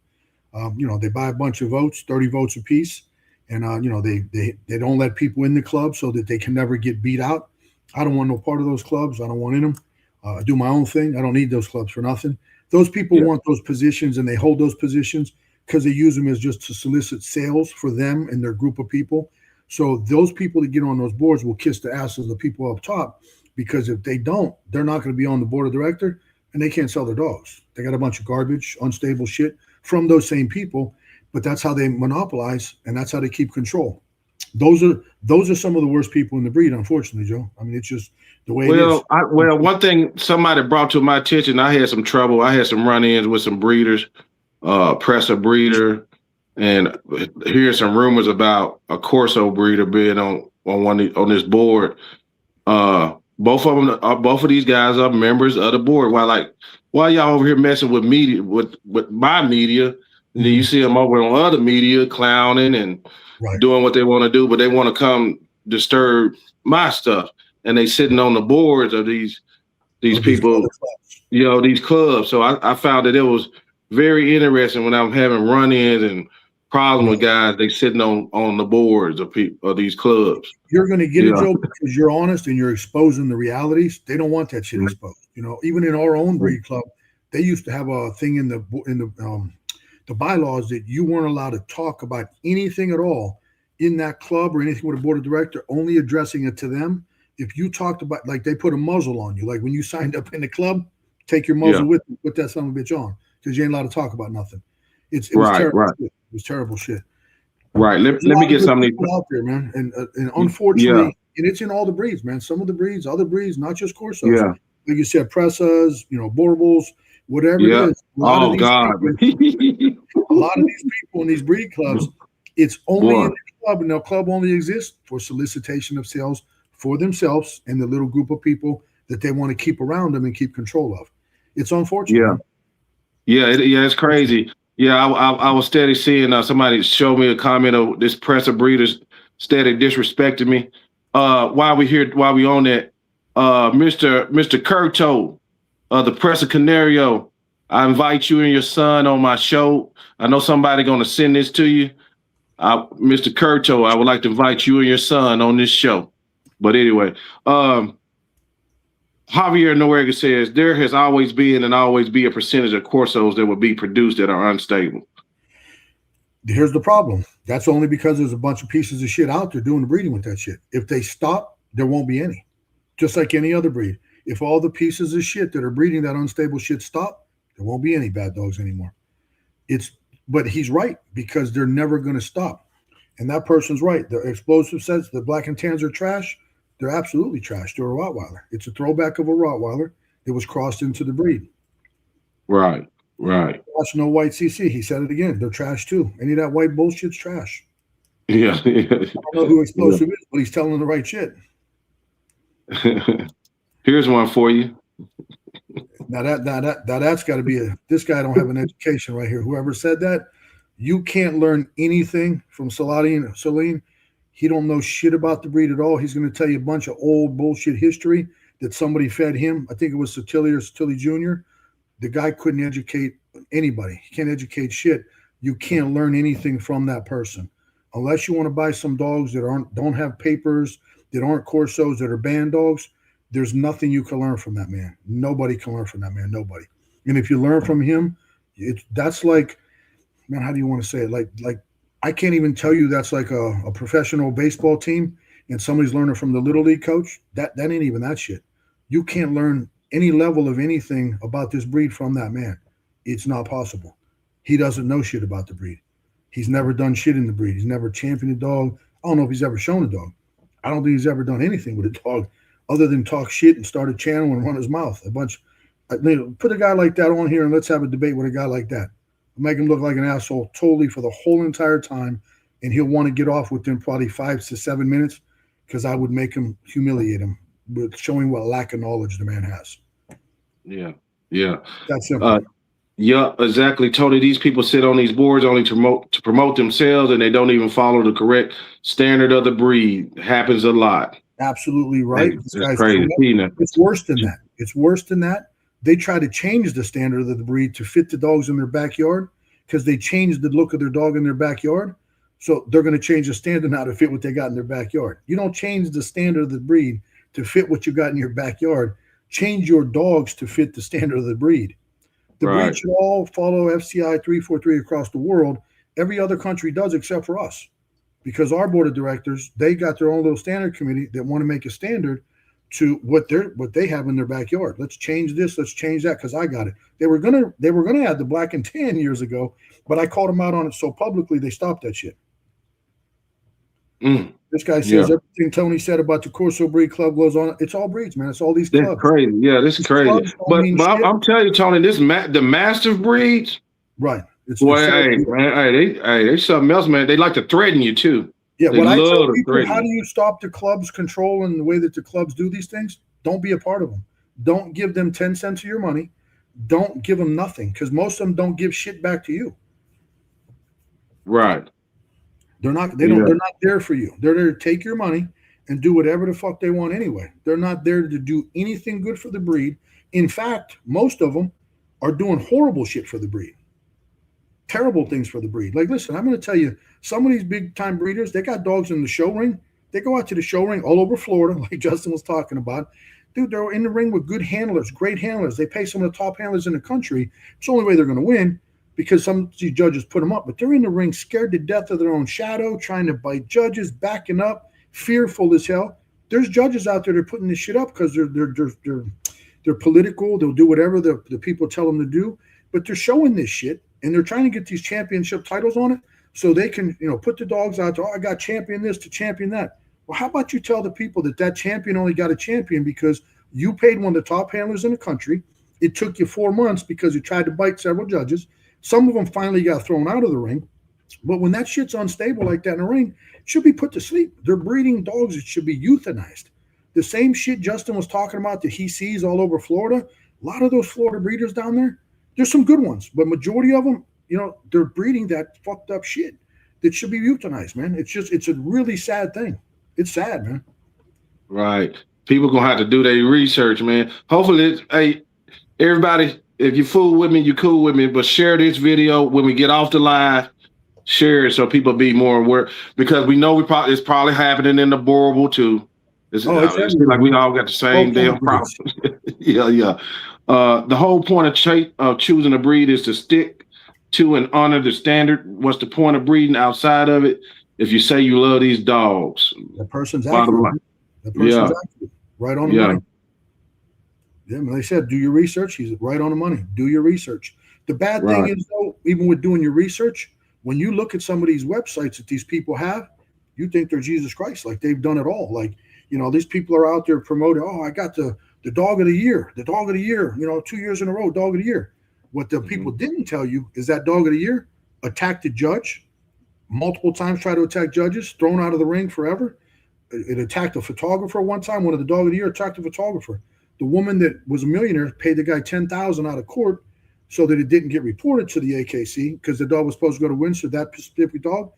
S3: They buy a bunch of votes, 30 votes apiece, and, they don't let people in the club so that they can never get beat out. I don't want no part of those clubs. I don't want in them. I do my own thing. I don't need those clubs for nothing. Those people want those positions, and they hold those positions because they use them as just to solicit sales for them and their group of people. So those people that get on those boards will kiss the asses of the people up top, because if they don't, they're not going to be on the board of director, and they can't sell their dogs. They got a bunch of garbage, unstable shit from those same people, but that's how they monopolize, and that's how they keep control. Those are some of the worst people in the breed, unfortunately, Joe. I mean, it's just the way it is.
S2: One thing somebody brought to my attention, I had some trouble. I had some run-ins with some breeders, presser breeder, and hearing some rumors about a Corso breeder being on this board. Both of these guys are members of the board. While y'all over here messing with media, with my media, and then you see them over on other media clowning and doing what they want to do, but they want to come disturb my stuff, and they sitting on the boards of these people, these clubs. So I found that it was very interesting when I'm having run-ins and problems with guys. They sitting on the boards of these clubs.
S3: You're going to get it, Joe, because you're honest and you're exposing the realities. They don't want that shit exposed. Even in our own breed club, they used to have a thing in the bylaws that you weren't allowed to talk about anything at all in that club or anything with a board of director, only addressing it to them. If you talked about, like, they put a muzzle on you, like when you signed up in the club, take your muzzle with you, put that son of a bitch on, because you ain't allowed to talk about nothing. It was terrible. Shit. It was terrible shit.
S2: Right. Let me get some of these
S3: out there, man. And unfortunately, and it's in all the breeds, man. Some of the breeds, other breeds, not just Corsos.
S2: Yeah.
S3: Like you said, Pressas, Borbles, whatever it is.
S2: A lot of these
S3: people in these breed clubs, it's only in the club, and the club only exists for solicitation of sales for themselves and the little group of people that they want to keep around them and keep control of. It's unfortunate.
S2: It's crazy. Yeah, I was steady seeing somebody show me a comment of this presser breeders steady disrespecting me. While we on that, Mr. Curto, the presser Canario, I invite you and your son on my show. I know somebody gonna send this to you. Mr. Curto, I would like to invite you and your son on this show. But anyway, Javier Noriega says there has always been and always be a percentage of Corsos that will be produced that are unstable.
S3: Here's the problem. That's only because there's a bunch of pieces of shit out there doing the breeding with that shit. If they stop, there won't be any. Just like any other breed. If all the pieces of shit that are breeding that unstable shit stop, there won't be any bad dogs anymore. But he's right, because they're never going to stop. And that person's right. The explosive says the black and tans are trash. They're absolutely trash. They're a Rottweiler. It's a throwback of a Rottweiler that was crossed into the breed.
S2: Right.
S3: Trash, no white CC. He said it again. They're trash too. Any of that white bullshit's trash.
S2: Yeah.
S3: I don't know who explosive is, but he's telling the right shit.
S2: Here's one for you.
S3: Now that's got to be this guy don't have an education right here. Whoever said that, you can't learn anything from Celine. He don't know shit about the breed at all. He's going to tell you a bunch of old bullshit history that somebody fed him. I think it was Sotilli Jr. The guy couldn't educate anybody. He can't educate shit. You can't learn anything from that person unless you want to buy some dogs that don't have papers, that aren't Corsos, that are band dogs. There's nothing you can learn from that man. Nobody can learn from that man. Nobody. And if you learn from him, that's like, man, how do you want to say it? Like I can't even tell you that's like a professional baseball team and somebody's learning from the little league coach. That ain't even that shit. You can't learn any level of anything about this breed from that man. It's not possible. He doesn't know shit about the breed. He's never done shit in the breed. He's never championed a dog. I don't know if he's ever shown a dog. I don't think he's ever done anything with a dog other than talk shit and start a channel and run his mouth. Put a guy like that on here and let's have a debate with a guy like that. Make him look like an asshole totally for the whole entire time, and he'll want to get off within probably 5 to 7 minutes because I would make him humiliate him with showing what lack of knowledge the man has.
S2: Yeah.
S3: That's simple.
S2: Yeah, exactly, Tony. These people sit on these boards only to promote themselves, and they don't even follow the correct standard of the breed. It happens a lot.
S3: Absolutely right.
S2: It's crazy.
S3: It's worse than that. It's worse than that. They try to change the standard of the breed to fit the dogs in their backyard because they changed the look of their dog in their backyard. So they're going to change the standard now to fit what they got in their backyard. You don't change the standard of the breed to fit what you got in your backyard. Change your dogs to fit the standard of the breed. The breed should all follow FCI 343 across the world. Every other country does except for us, because our board of directors, they got their own little standard committee that want to make a standard to what they have in their backyard. Let's change this. Let's change that because I got it. They were gonna add the black and tan years ago, but I called them out on it so publicly they stopped that shit. This guy says everything Tony said about the Corso breed club goes on. It's all breeds, man. It's all these clubs.
S2: That's crazy. Yeah, this is crazy. But I'm telling you, Tony, the mastiff breeds.
S3: Right.
S2: They something else, man. They like to threaten you too.
S3: Yeah,
S2: They
S3: what I tell
S2: love to
S3: people, how
S2: threaten
S3: do you stop the club's control and the way that the clubs do these things? Don't be a part of them. Don't give them 10 cents of your money. Don't give them nothing, because most of them don't give shit back to you.
S2: Right.
S3: They're not there for you. They're there to take your money and do whatever the fuck they want anyway. They're not there to do anything good for the breed. In fact, most of them are doing horrible shit for the breed. Terrible things for the breed. Like, listen, I'm going to tell you, some of these big time breeders, they got dogs in the show ring. They go out to the show ring all over Florida, like Justin was talking about. Dude, they're in the ring with good handlers, great handlers. They pay some of the top handlers in the country. It's the only way they're going to win, because some of these judges put them up. But they're in the ring scared to death of their own shadow, trying to bite judges, backing up, fearful as hell. There's judges out there that are putting this shit up because they're political. They'll do whatever the people tell them to do. But they're showing this shit, and they're trying to get these championship titles on it so they can, put the dogs out there. Oh, I got champion this to champion that. Well, how about you tell the people that champion only got a champion because you paid one of the top handlers in the country. It took you 4 months because you tried to bite several judges. Some of them finally got thrown out of the ring. But when that shit's unstable like that in the ring, it should be put to sleep. They're breeding dogs. It should be euthanized. The same shit Justin was talking about that he sees all over Florida. A lot of those Florida breeders down there, there's some good ones, but majority of them, they're breeding that fucked up shit that should be euthanized, man. It's a really sad thing. It's sad, man.
S2: Right. People gonna have to do their research, man. Hopefully, hey, everybody, if you fool with me, you cool with me, but share this video when we get off the live. Share it so people be more aware, because we know it's probably happening in the Borable too. It's like we all got the same damn problem. Yeah. The whole point of choosing a breed is to stick to and honor the standard. What's the point of breeding outside of it? If you say you love these dogs,
S3: that person's accurate. Accurate. Right on the money. Yeah, when they said do your research, he's right on the money. Do your research. The bad thing is, though, even with doing your research, when you look at some of these websites that these people have, you think they're Jesus Christ, like they've done it all. Like, these people are out there promoting, oh, I got the dog of the year, 2 years in a row, dog of the year. What the people didn't tell you is that dog of the year attacked a judge multiple times, tried to attack judges, thrown out of the ring forever. It attacked a photographer one time. One of the dog of the year attacked a photographer. The woman that was a millionaire paid the guy $10,000 out of court so that it didn't get reported to the AKC, because the dog was supposed to go to Windsor, that specific dog.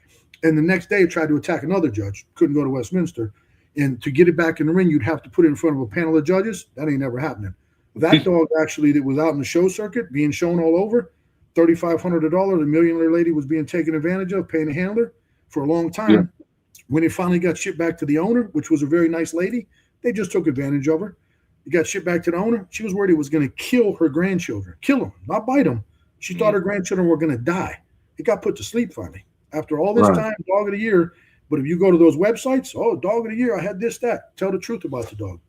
S3: And the next day it tried to attack another judge, couldn't go to Westminster. And to get it back in the ring, you'd have to put it in front of a panel of judges. That ain't never happening. That dog actually that was out in the show circuit, being shown all over, $3,500, a millionaire lady was being taken advantage of, paying a handler for a long time. Yeah. When it finally got shipped back to the owner, which was a very nice lady, they just took advantage of her. It got shipped back to the owner. She was worried it was going to kill her grandchildren. Kill them, not bite them. She thought her grandchildren were going to die. It got put to sleep finally. After all this time, dog of the year. But if you go to those websites, oh, dog of the year, I had this, that. Tell the truth about the dog.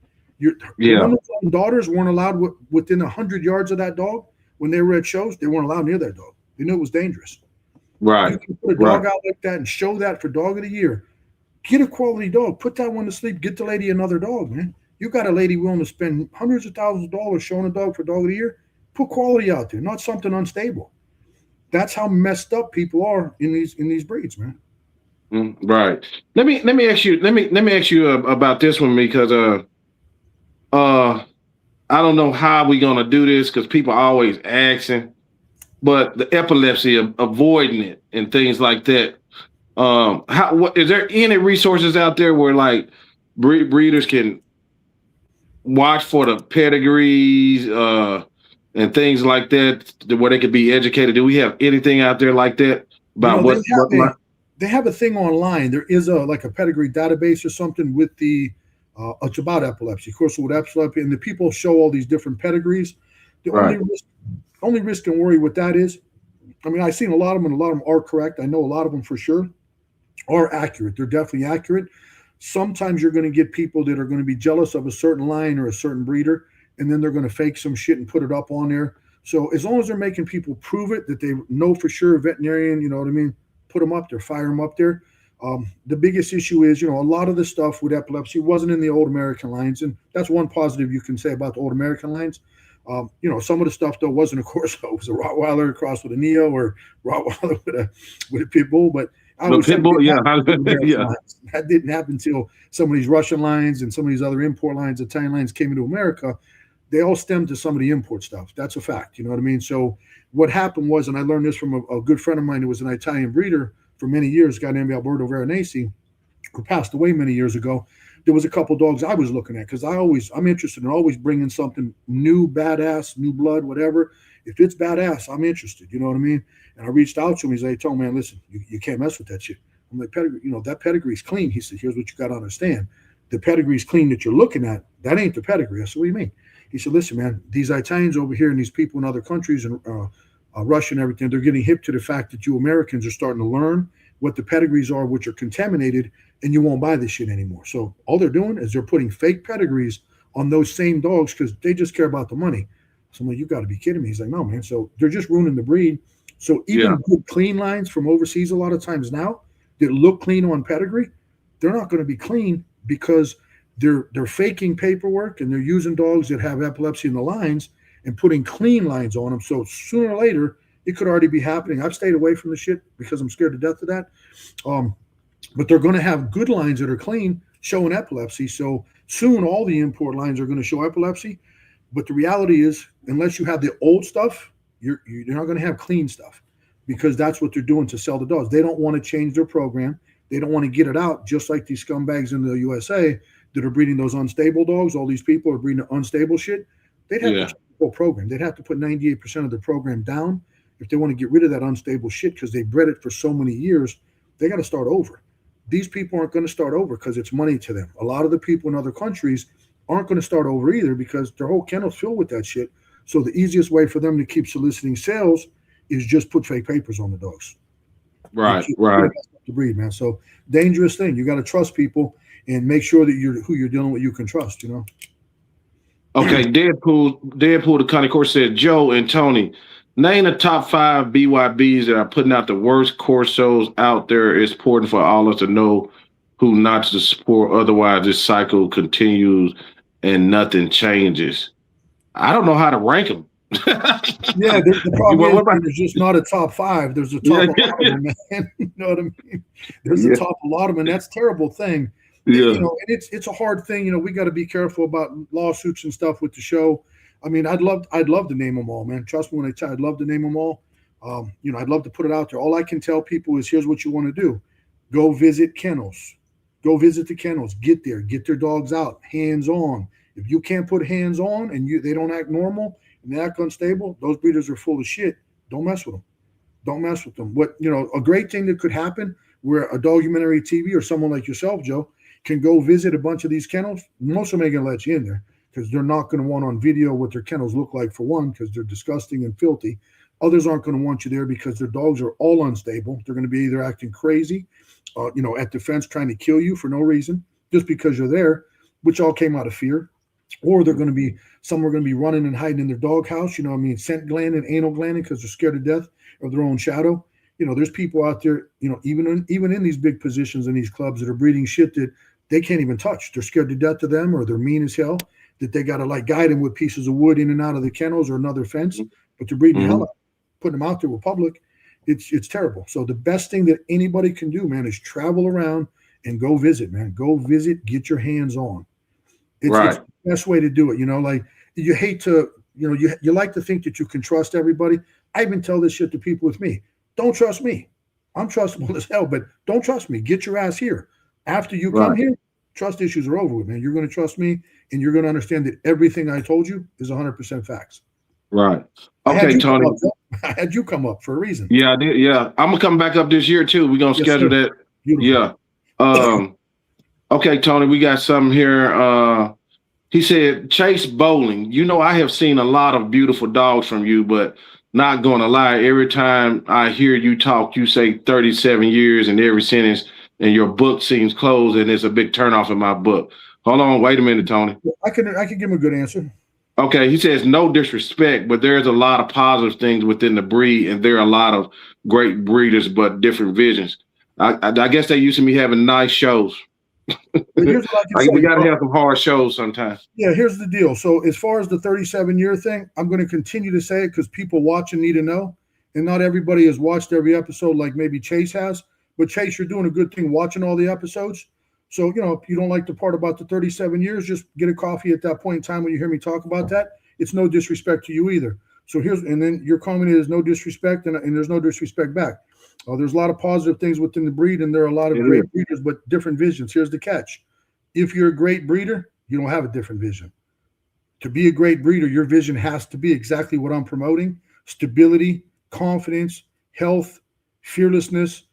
S3: Her daughters weren't allowed within 100 yards of that dog. When they were at shows, they weren't allowed near that dog. They knew it was dangerous.
S2: Right.
S3: You can put a dog out like that and show that for dog of the year. Get a quality dog. Put that one to sleep. Get the lady another dog, man. You got a lady willing to spend hundreds of thousands of dollars showing a dog for dog of the year. Put quality out there, not something unstable. That's how messed up people are in these breeds, man.
S2: Right. Let me ask you about this one, because I don't know how we're gonna do this, because people are always asking, but the epilepsy, avoiding it and things like that. What is there any resources out there where like breeders can watch for the pedigrees and things like that, where they could be educated? Do we have anything out there like that about
S3: they have a thing online. There is a pedigree database or something with the it's about epilepsy, course with epilepsy, and the people show all these different pedigrees. The only risk and worry with that is, I mean, I've seen a lot of them, and a lot of them are correct. I know a lot of them for sure are accurate. They're definitely accurate. Sometimes you're going to get people that are going to be jealous of a certain line or a certain breeder, and then they're going to fake some shit and put it up on there. So as long as they're making people prove it, that they know for sure, veterinarian, you know what I mean, put them up there, fire them up there. The biggest issue is, a lot of the stuff with epilepsy wasn't in the old American lines, and that's one positive you can say about the old American lines. Some of the stuff though wasn't a Corso. It was a Rottweiler crossed with a Neo, or Rottweiler with a pit bull. But I always
S2: pit bull, yeah, yeah,
S3: lines. That didn't happen until some of these Russian lines and some of these other import lines, Italian lines came into America. They all stemmed to some of the import stuff. That's a fact. You know what I mean? So what happened was, and I learned this from a good friend of mine who was an Italian breeder for many years, a guy named Alberto Veronesi, who passed away many years ago. There was a couple dogs I was looking at because I'm interested in always bringing something new, badass, new blood, whatever. If it's badass, I'm interested. You know what I mean? And I reached out to him. He's like, "Tell man, listen, you can't mess with that shit." I'm like, "Pedigree, that pedigree's clean." He said, "Here's what you got to understand. The pedigree's clean that you're looking at. That ain't the pedigree." I said, "What do you mean?" He said, "Listen, man, these Italians over here and these people in other countries and Russia and everything, they're getting hip to the fact that you Americans are starting to learn what the pedigrees are, which are contaminated, and you won't buy this shit anymore. So all they're doing is they're putting fake pedigrees on those same dogs because they just care about the money." So I'm like, "You got to be kidding me." He's like, "No, man." So they're just ruining the breed. So even good clean lines from overseas a lot of times now that look clean on pedigree, they're not going to be clean because they're faking paperwork and they're using dogs that have epilepsy in the lines and putting clean lines on them. So sooner or later, it could already be happening. I've stayed away from the shit because I'm scared to death of that. But they're going to have good lines that are clean showing epilepsy. So soon all the import lines are going to show epilepsy. But the reality is, unless you have the old stuff, you're not going to have clean stuff because that's what they're doing to sell the dogs. They don't want to change their program. They don't want to get it out, just like these scumbags in the USA that are breeding those unstable dogs. All these people are breeding unstable shit. They'd have to change the whole program. They'd have to put 98% of the program down if they want to get rid of that unstable shit because they bred it for so many years. They got to start over. These people aren't going to start over because it's money to them. A lot of the people in other countries aren't going to start over either because their whole kennel's filled with that shit. So the easiest way for them to keep soliciting sales is just put fake papers on the dogs.
S2: Right.
S3: The breed, man. So dangerous thing. You got to trust people and make sure that who you're dealing with you can trust.
S2: Okay, Deadpool the Cane Corso said, "Joe and Tony, name the top 5 BYBs that are putting out the worst Corsos out there. It's important for all of us to know who not to support. Otherwise, this cycle continues and nothing changes." I don't know how to rank them.
S3: Yeah, the problem is there's just not a top 5. There's a top allotment, man. You know what I mean? There's a top allotment. That's a terrible thing.
S2: Yeah.
S3: And it's a hard thing. We got to be careful about lawsuits and stuff with the show. I mean, I'd love to name them all, man. Trust me when I tell you, I'd love to name them all. I'd love to put it out there. All I can tell people is here's what you want to do. Go visit kennels. Go visit the kennels. Get there. Get their dogs out. Hands on. If you can't put hands on and they don't act normal and they act unstable, those breeders are full of shit. Don't mess with them. Don't mess with them. A great thing that could happen where a documentary TV or someone like yourself, Joe, can go visit a bunch of these kennels. Most of them ain't going to let you in there because they're not going to want on video what their kennels look like, for one, because they're disgusting and filthy. Others aren't going to want you there because their dogs are all unstable. They're going to be either acting crazy, at the fence trying to kill you for no reason, just because you're there, which all came out of fear. Or some are going to be running and hiding in their doghouse, scent glanding, anal glanding because they're scared to death of their own shadow. There's people out there, even in these big positions in these clubs that are breeding shit that they can't even touch. They're scared to death of them or they're mean as hell that they got to guide them with pieces of wood in and out of the kennels or another fence, but they're breeding hell out, putting them out there with public. It's terrible. So the best thing that anybody can do, man, is travel around and go visit, man. Go visit, get your hands on. It's the best way to do it. You hate to, you like to think that you can trust everybody. I even tell this shit to people with me. Don't trust me. I'm trustable as hell, but don't trust me. Get your ass here. After you come here, trust issues are over with, man. You're going to trust me and you're going to understand that everything I told you is 100% facts.
S2: Right. Okay, Tony.
S3: I had you come up for a reason.
S2: Yeah, I did. Yeah. I'm going to come back up this year too. We're going to schedule that. Beautiful. Yeah. Okay, Tony, we got something here. He said, Chase Bowling, I have seen a lot of beautiful dogs from you, but not going to lie, every time I hear you talk, you say 37 years in every sentence, and your book seems closed, and it's a big turnoff in my book. Hold on, wait a minute, Tony.
S3: I can give him a good answer.
S2: Okay, he says, no disrespect, but there's a lot of positive things within the breed, and there are a lot of great breeders, but different visions. I guess they used to be having nice shows. Here's what I can say. We got to have some hard shows sometimes.
S3: Yeah, here's the deal. So as far as the 37-year thing, I'm going to continue to say it because people watching need to know. And not everybody has watched every episode like maybe Chase has. But Chase, you're doing a good thing watching all the episodes. So, if you don't like the part about the 37 years, just get a coffee at that point in time when you hear me talk about that. It's no disrespect to you either. So and then your comment is no disrespect, and there's no disrespect back. There's a lot of positive things within the breed, and there are a lot of great breeders, but different visions. Here's the catch. If you're a great breeder, you don't have a different vision. To be a great breeder, your vision has to be exactly what I'm promoting: stability, confidence, health, fearlessness.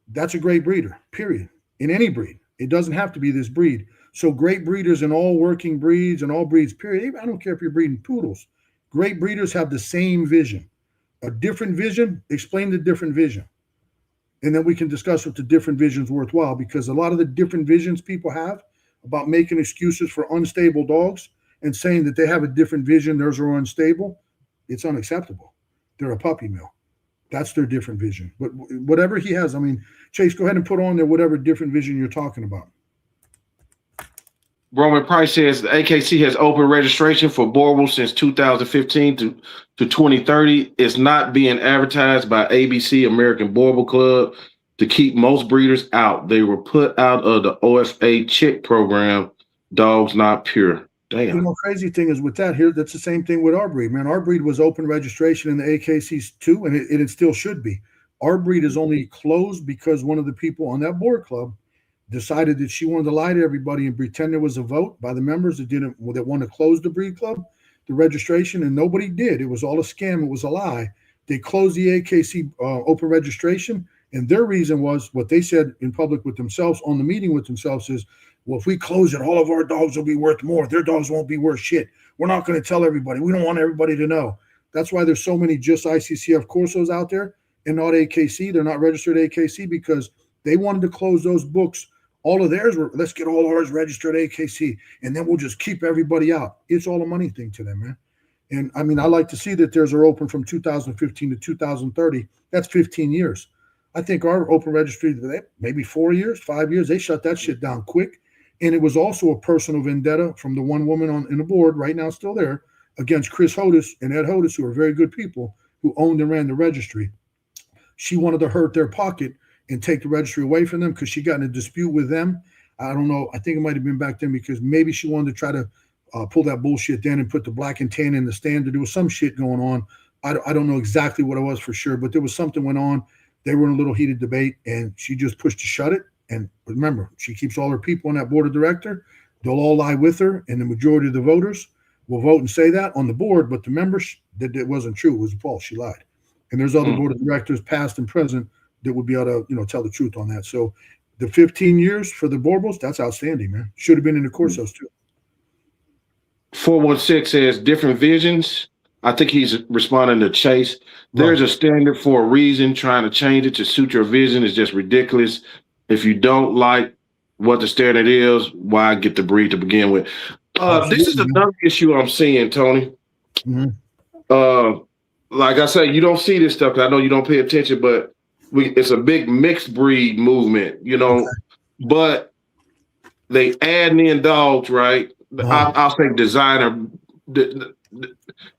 S3: That's a great breeder, period. In any breed. It doesn't have to be this breed. So great breeders in all working breeds and all breeds, period. I don't care if you're breeding poodles. Great breeders have the same vision. A different vision, explain the different vision. And then we can discuss if the different vision's worthwhile, because a lot of the different visions people have about making excuses for unstable dogs and saying that they have a different vision, theirs are unstable, it's unacceptable. They're a puppy mill. That's their different vision. But whatever he has, Chase, go ahead and put on there whatever different vision you're talking about.
S2: Roman Price says the AKC has open registration for Borbals since 2015 to 2030. It's not being advertised by ABC, American Borbal Club, to keep most breeders out. They were put out of the OFA chick program. Dogs not pure. Damn.
S3: The crazy thing is with that here, that's the same thing with our breed, man. Our breed was open registration in the AKCs too, and it still should be. Our breed is only closed because one of the people on that board club decided that she wanted to lie to everybody and pretend there was a vote by the members that want to close the breed club, the registration, and nobody did. It was all a scam. It was a lie. They closed the AKC open registration, and their reason was what they said in public with themselves on the meeting with themselves is, well, if we close it, all of our dogs will be worth more. Their dogs won't be worth shit. We're not going to tell everybody. We don't want everybody to know. That's why there's so many just ICCF Corsos out there and not AKC. They're not registered AKC because they wanted to close those books. All of theirs were, let's get all ours registered AKC, and then we'll just keep everybody out. It's all a money thing to them, man. And I like to see that theirs are open from 2015 to 2030. That's 15 years. I think our open registry, maybe 4 years, 5 years, they shut that shit down quick. And it was also a personal vendetta from the one woman in the board, right now still there, against Chris Hodis and Ed Hodis, who are very good people, who owned and ran the registry. She wanted to hurt their pocket and take the registry away from them because she got in a dispute with them. I don't know. I think it might have been back then because maybe she wanted to try to pull that bullshit down and put the black and tan in the standard. There was some shit going on. I don't know exactly what it was for sure, but there was something went on. They were in a little heated debate, and she just pushed to shut it. And remember, she keeps all her people on that board of director. They'll all lie with her, and the majority of the voters will vote and say that on the board. But the members, that it wasn't true. It was false. She lied. And there's other board of directors, past and present, that would be able to, tell the truth on that. So the 15 years for the Borbals, that's outstanding, man. Should have been in the Corsos too.
S2: 416 says different visions. I think he's responding to Chase. There's a standard for a reason. Trying to change it to suit your vision is just ridiculous. If you don't like what the standard is, why get the breed to begin with? This is another issue I'm seeing, Tony. Mm-hmm. Like I say, you don't see this stuff. I know you don't pay attention, but it's a big mixed breed movement, but they add in dogs, right? I'll say designer,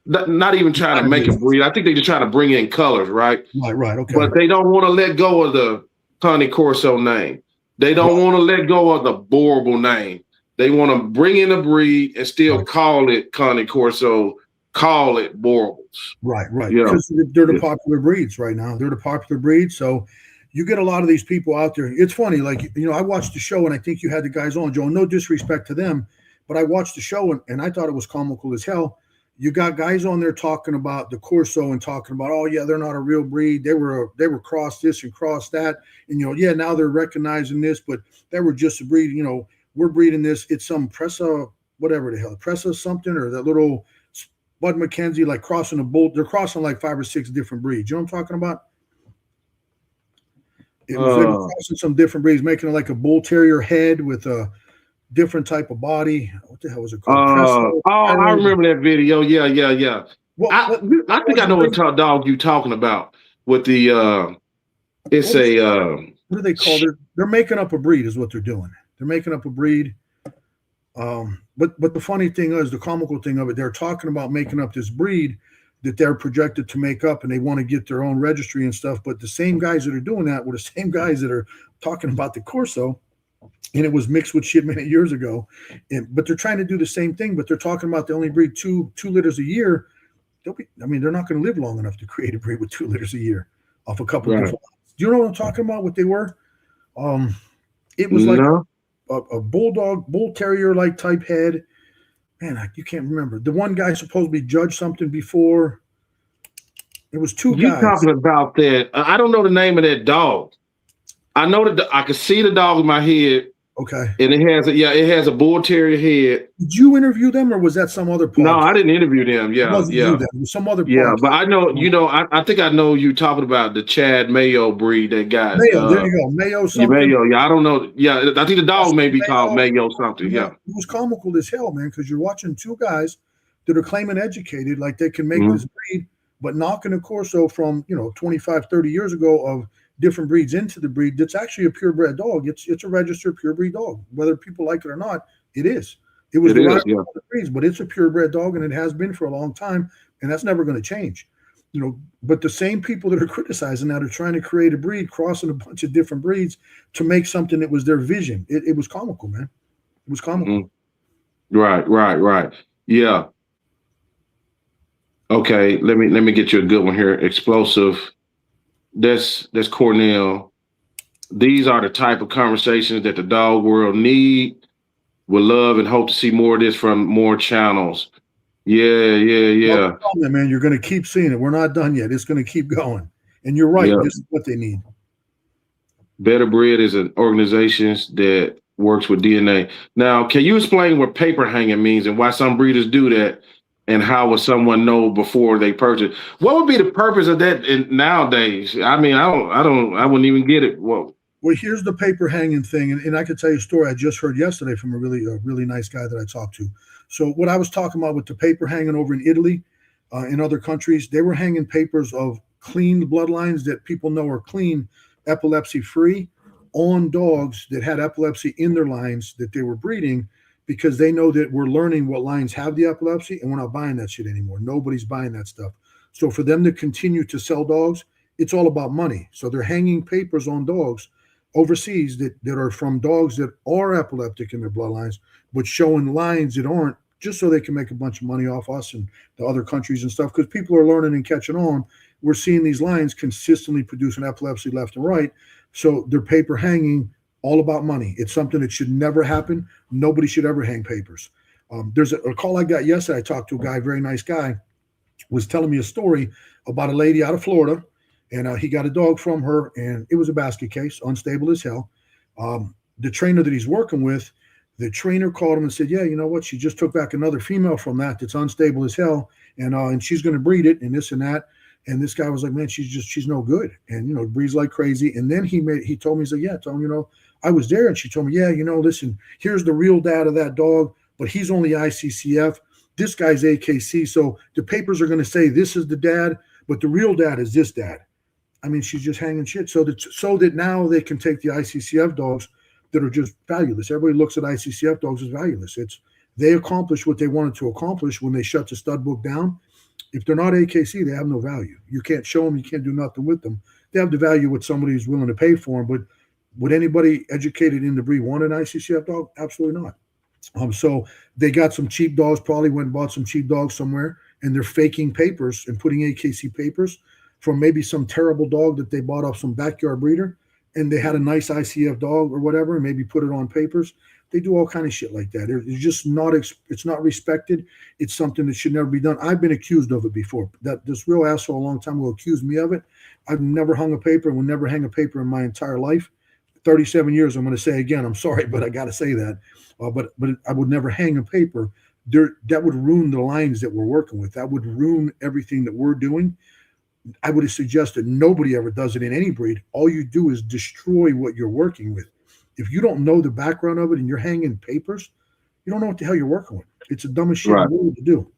S2: not even trying to make a breed. I think they're just trying to bring in colors, right?
S3: Right, okay.
S2: But they don't want to let go of the Cane Corso name. They don't want to let go of the Borbal name. They want to bring in a breed and still call it Cane Corso, call it Borbals.
S3: Right. Because they're the popular breeds right now. They're the popular breeds. So you get a lot of these people out there. It's funny, I watched the show and I think you had the guys on, Joe. No disrespect to them, but I watched the show and I thought it was comical as hell. You got guys on there talking about the Corso and talking about, oh yeah, they're not a real breed. They were crossed this and crossed that. And now they're recognizing this, but they were just a breed. We're breeding this. It's some Pressa, whatever the hell, Pressa something, or that little Bud McKenzie, like crossing a bull. They're crossing like 5 or 6 different breeds. You know what I'm talking about? It was crossing some different breeds, making it like a bull terrier head with a different type of body. What the hell was it called?
S2: I remember that video. Yeah. Well, I think I know what dog you talking about with the what
S3: do they call it? They're making up a breed is what they're doing. They're making up a breed. But the funny thing is, the comical thing of it, they're talking about making up this breed, that they're projected to make up, and they want to get their own registry and stuff. But the same guys that are doing that were the same guys that are talking about the Corso, and it was mixed with shit many years ago. But they're trying to do the same thing, but they're talking about they only breed two litters a year. They're not going to live long enough to create a breed with 2 litters a year off a couple of different. Do you know what I'm talking about? What they were? It was like a bulldog, bull terrier like type head. Man, you can't remember. The one guy supposed to be judged something before. It was 2 guys.
S2: You talking about that? I don't know the name of that dog. I know that I could see the dog in my head.
S3: Okay.
S2: And it has a bull terrier head.
S3: Did you interview them, or was that some other podcast?
S2: No, I didn't interview them. Yeah,
S3: it was some other podcast.
S2: Yeah, but I know, I think I know you talking about the Chad Mayo breed that got.
S3: Mayo, there you go. Mayo something.
S2: Mayo, yeah, I don't know. Yeah, I think the dog may be called Mayo something, yeah.
S3: It was comical as hell, man, because you're watching 2 guys that are claiming educated, like they can make this breed, but knocking a Corso from, 25, 30 years ago of different breeds into the breed that's actually a purebred dog. It's a registered purebred dog. Whether people like it or not, it is. It was the breeds, but it's a purebred dog, and it has been for a long time, and that's never going to change. But the same people that are criticizing that are trying to create a breed, crossing a bunch of different breeds to make something that was their vision. It was comical, man. It was comical.
S2: Right. Yeah. Okay, let me get you a good one here. Explosive. That's Cornell. These are the type of conversations that the dog world need, would love, and hope to see more of this from more channels. Yeah.
S3: Well, man, you're going to keep seeing it. We're not done yet. It's going to keep going. And you're right. This is what they need. Better
S2: Breed is an organization that works with DNA. Now, can you explain what paper hanging means and why some breeders do that? And how would someone know before they purchase? What would be the purpose of that nowadays? I mean, I wouldn't even get it. Well,
S3: here's the paper hanging thing, and I could tell you a story I just heard yesterday from a really nice guy that I talked to. So what I was talking about with the paper hanging over in Italy, in other countries, they were hanging papers of clean bloodlines that people know are clean, epilepsy free, on dogs that had epilepsy in their lines that they were breeding, because they know that we're learning what lines have the epilepsy, and we're not buying that shit anymore. Nobody's buying that stuff. So for them to continue to sell dogs, it's all about money. So they're hanging papers on dogs overseas that are from dogs that are epileptic in their bloodlines, but showing lines that aren't, just so they can make a bunch of money off us and the other countries and stuff, because people are learning and catching on. We're seeing these lines consistently producing epilepsy left and right. So they're paper hanging, all about money. It's something that should never happen. Nobody should ever hang papers. There's a call I got yesterday. I talked to a guy, very nice guy, was telling me a story about a lady out of Florida, and he got a dog from her, and it was a basket case, unstable as hell. The trainer that he's working with, the trainer called him and said, yeah, you know what? She just took back another female from that's unstable as hell, and she's going to breed it and this and that. And this guy was like, man, she's no good. And, breeds like crazy. And then he told me, he's like, yeah, told him, I was there, and she told me, yeah, listen, here's the real dad of that dog, but he's only ICCF. This guy's AKC. So the papers are going to say this is the dad, but the real dad is this dad. I mean, she's just hanging shit so that now they can take the ICCF dogs that are just valueless. Everybody looks at ICCF dogs as valueless. They accomplished what they wanted to accomplish when they shut the stud book down. If they're not AKC, they have no value. You can't show them. You can't do nothing with them. They have the value what somebody is willing to pay for them, but would anybody educated in the breed want an ICCF dog? Absolutely not. So they got some cheap dogs, probably went and bought some cheap dogs somewhere, and they're faking papers and putting AKC papers from maybe some terrible dog that they bought off some backyard breeder, and they had a nice ICF dog or whatever, and maybe put it on papers. They do all kind of shit like that. It's just not, it's not respected. It's something that should never be done. I've been accused of it before. This real asshole a long time ago accused me of it. I've never hung a paper and will never hang a paper in my entire life. 37 years, I'm going to say again, I'm sorry, but I got to say that. But I would never hang a paper. That would ruin the lines that we're working with. That would ruin everything that we're doing. I would have suggested nobody ever does it in any breed. All you do is destroy what you're working with. If you don't know the background of it and you're hanging papers, you don't know what the hell you're working with. It's the dumbest shit in the world to do.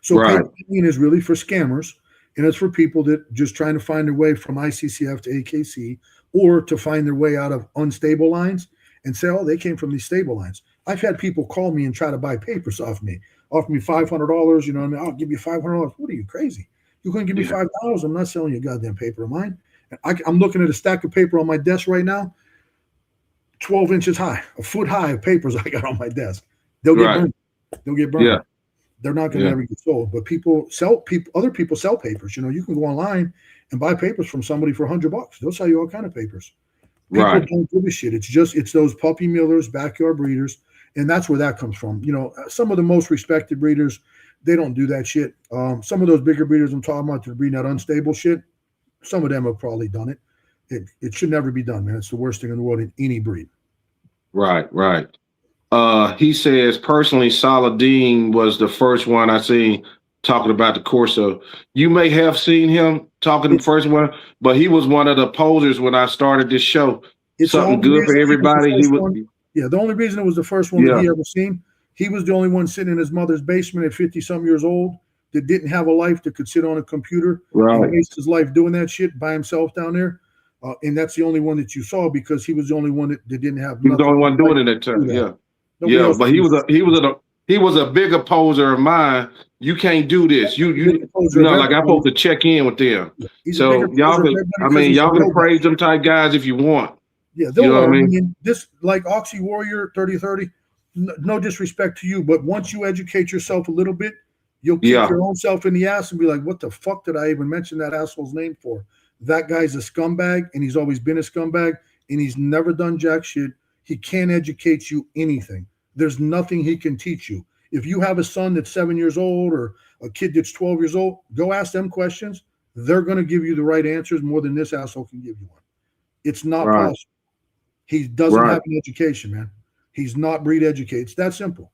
S3: So paper hanging is really for scammers, and it's for people that just trying to find their way from ICCF to AKC, or to find their way out of unstable lines and say, oh, they came from these stable lines. I've had people call me and try to buy papers off me. offer me $500. You know what I mean? I'll give you $500. What are you, crazy? You couldn't give me $5. I'm not selling you a goddamn paper of mine. I'm looking at a stack of paper on my desk right now, 12 inches high, a foot high of papers I got on my desk. They'll get burned. They'll get burned.
S2: Yeah.
S3: They're not going to ever get sold. But other people sell papers. You know, you can go online and buy papers from somebody for $100. They'll sell you all kind of papers. People don't give a shit. It's those puppy millers, backyard breeders, and that's where that comes from. You know, some of the most respected breeders, they don't do that shit. Some of those bigger breeders I'm talking about, they're breeding that unstable shit. Some of them have probably done it. It should never be done, man. It's the worst thing in the world in any breed.
S2: Right. He says, personally, Saladin was the first one I seen talking about the Corso. You may have seen him talking the first one, but he was one of the posers when I started this show.
S3: It's
S2: something good for everybody.
S3: The only reason it was the first one that he ever seen. He was the only one sitting in his mother's basement at 50-some years old that didn't have a life, that could sit on a computer and waste his life doing that shit by himself down there. And that's the only one that you saw because he was the only one that didn't have.
S2: He was the only one doing it at that time. But he was a bigger poser of mine. You can't do this. You know, like I'm supposed to check in with them. So y'all can praise them type guys if you want.
S3: Yeah, you know what I mean? This, like Oxy Warrior 3030, no disrespect to you, but once you educate yourself a little bit, you'll kick your own self in the ass and be like, what the fuck did I even mention that asshole's name for? That guy's a scumbag, and he's always been a scumbag, and he's never done jack shit. He can't educate you anything. There's nothing he can teach you. If you have a son that's 7 years old or a kid that's 12 years old, go ask them questions. They're going to give you the right answers more than this asshole can give you one. It's not possible. He doesn't have an education, man. He's not breed educated. It's that simple.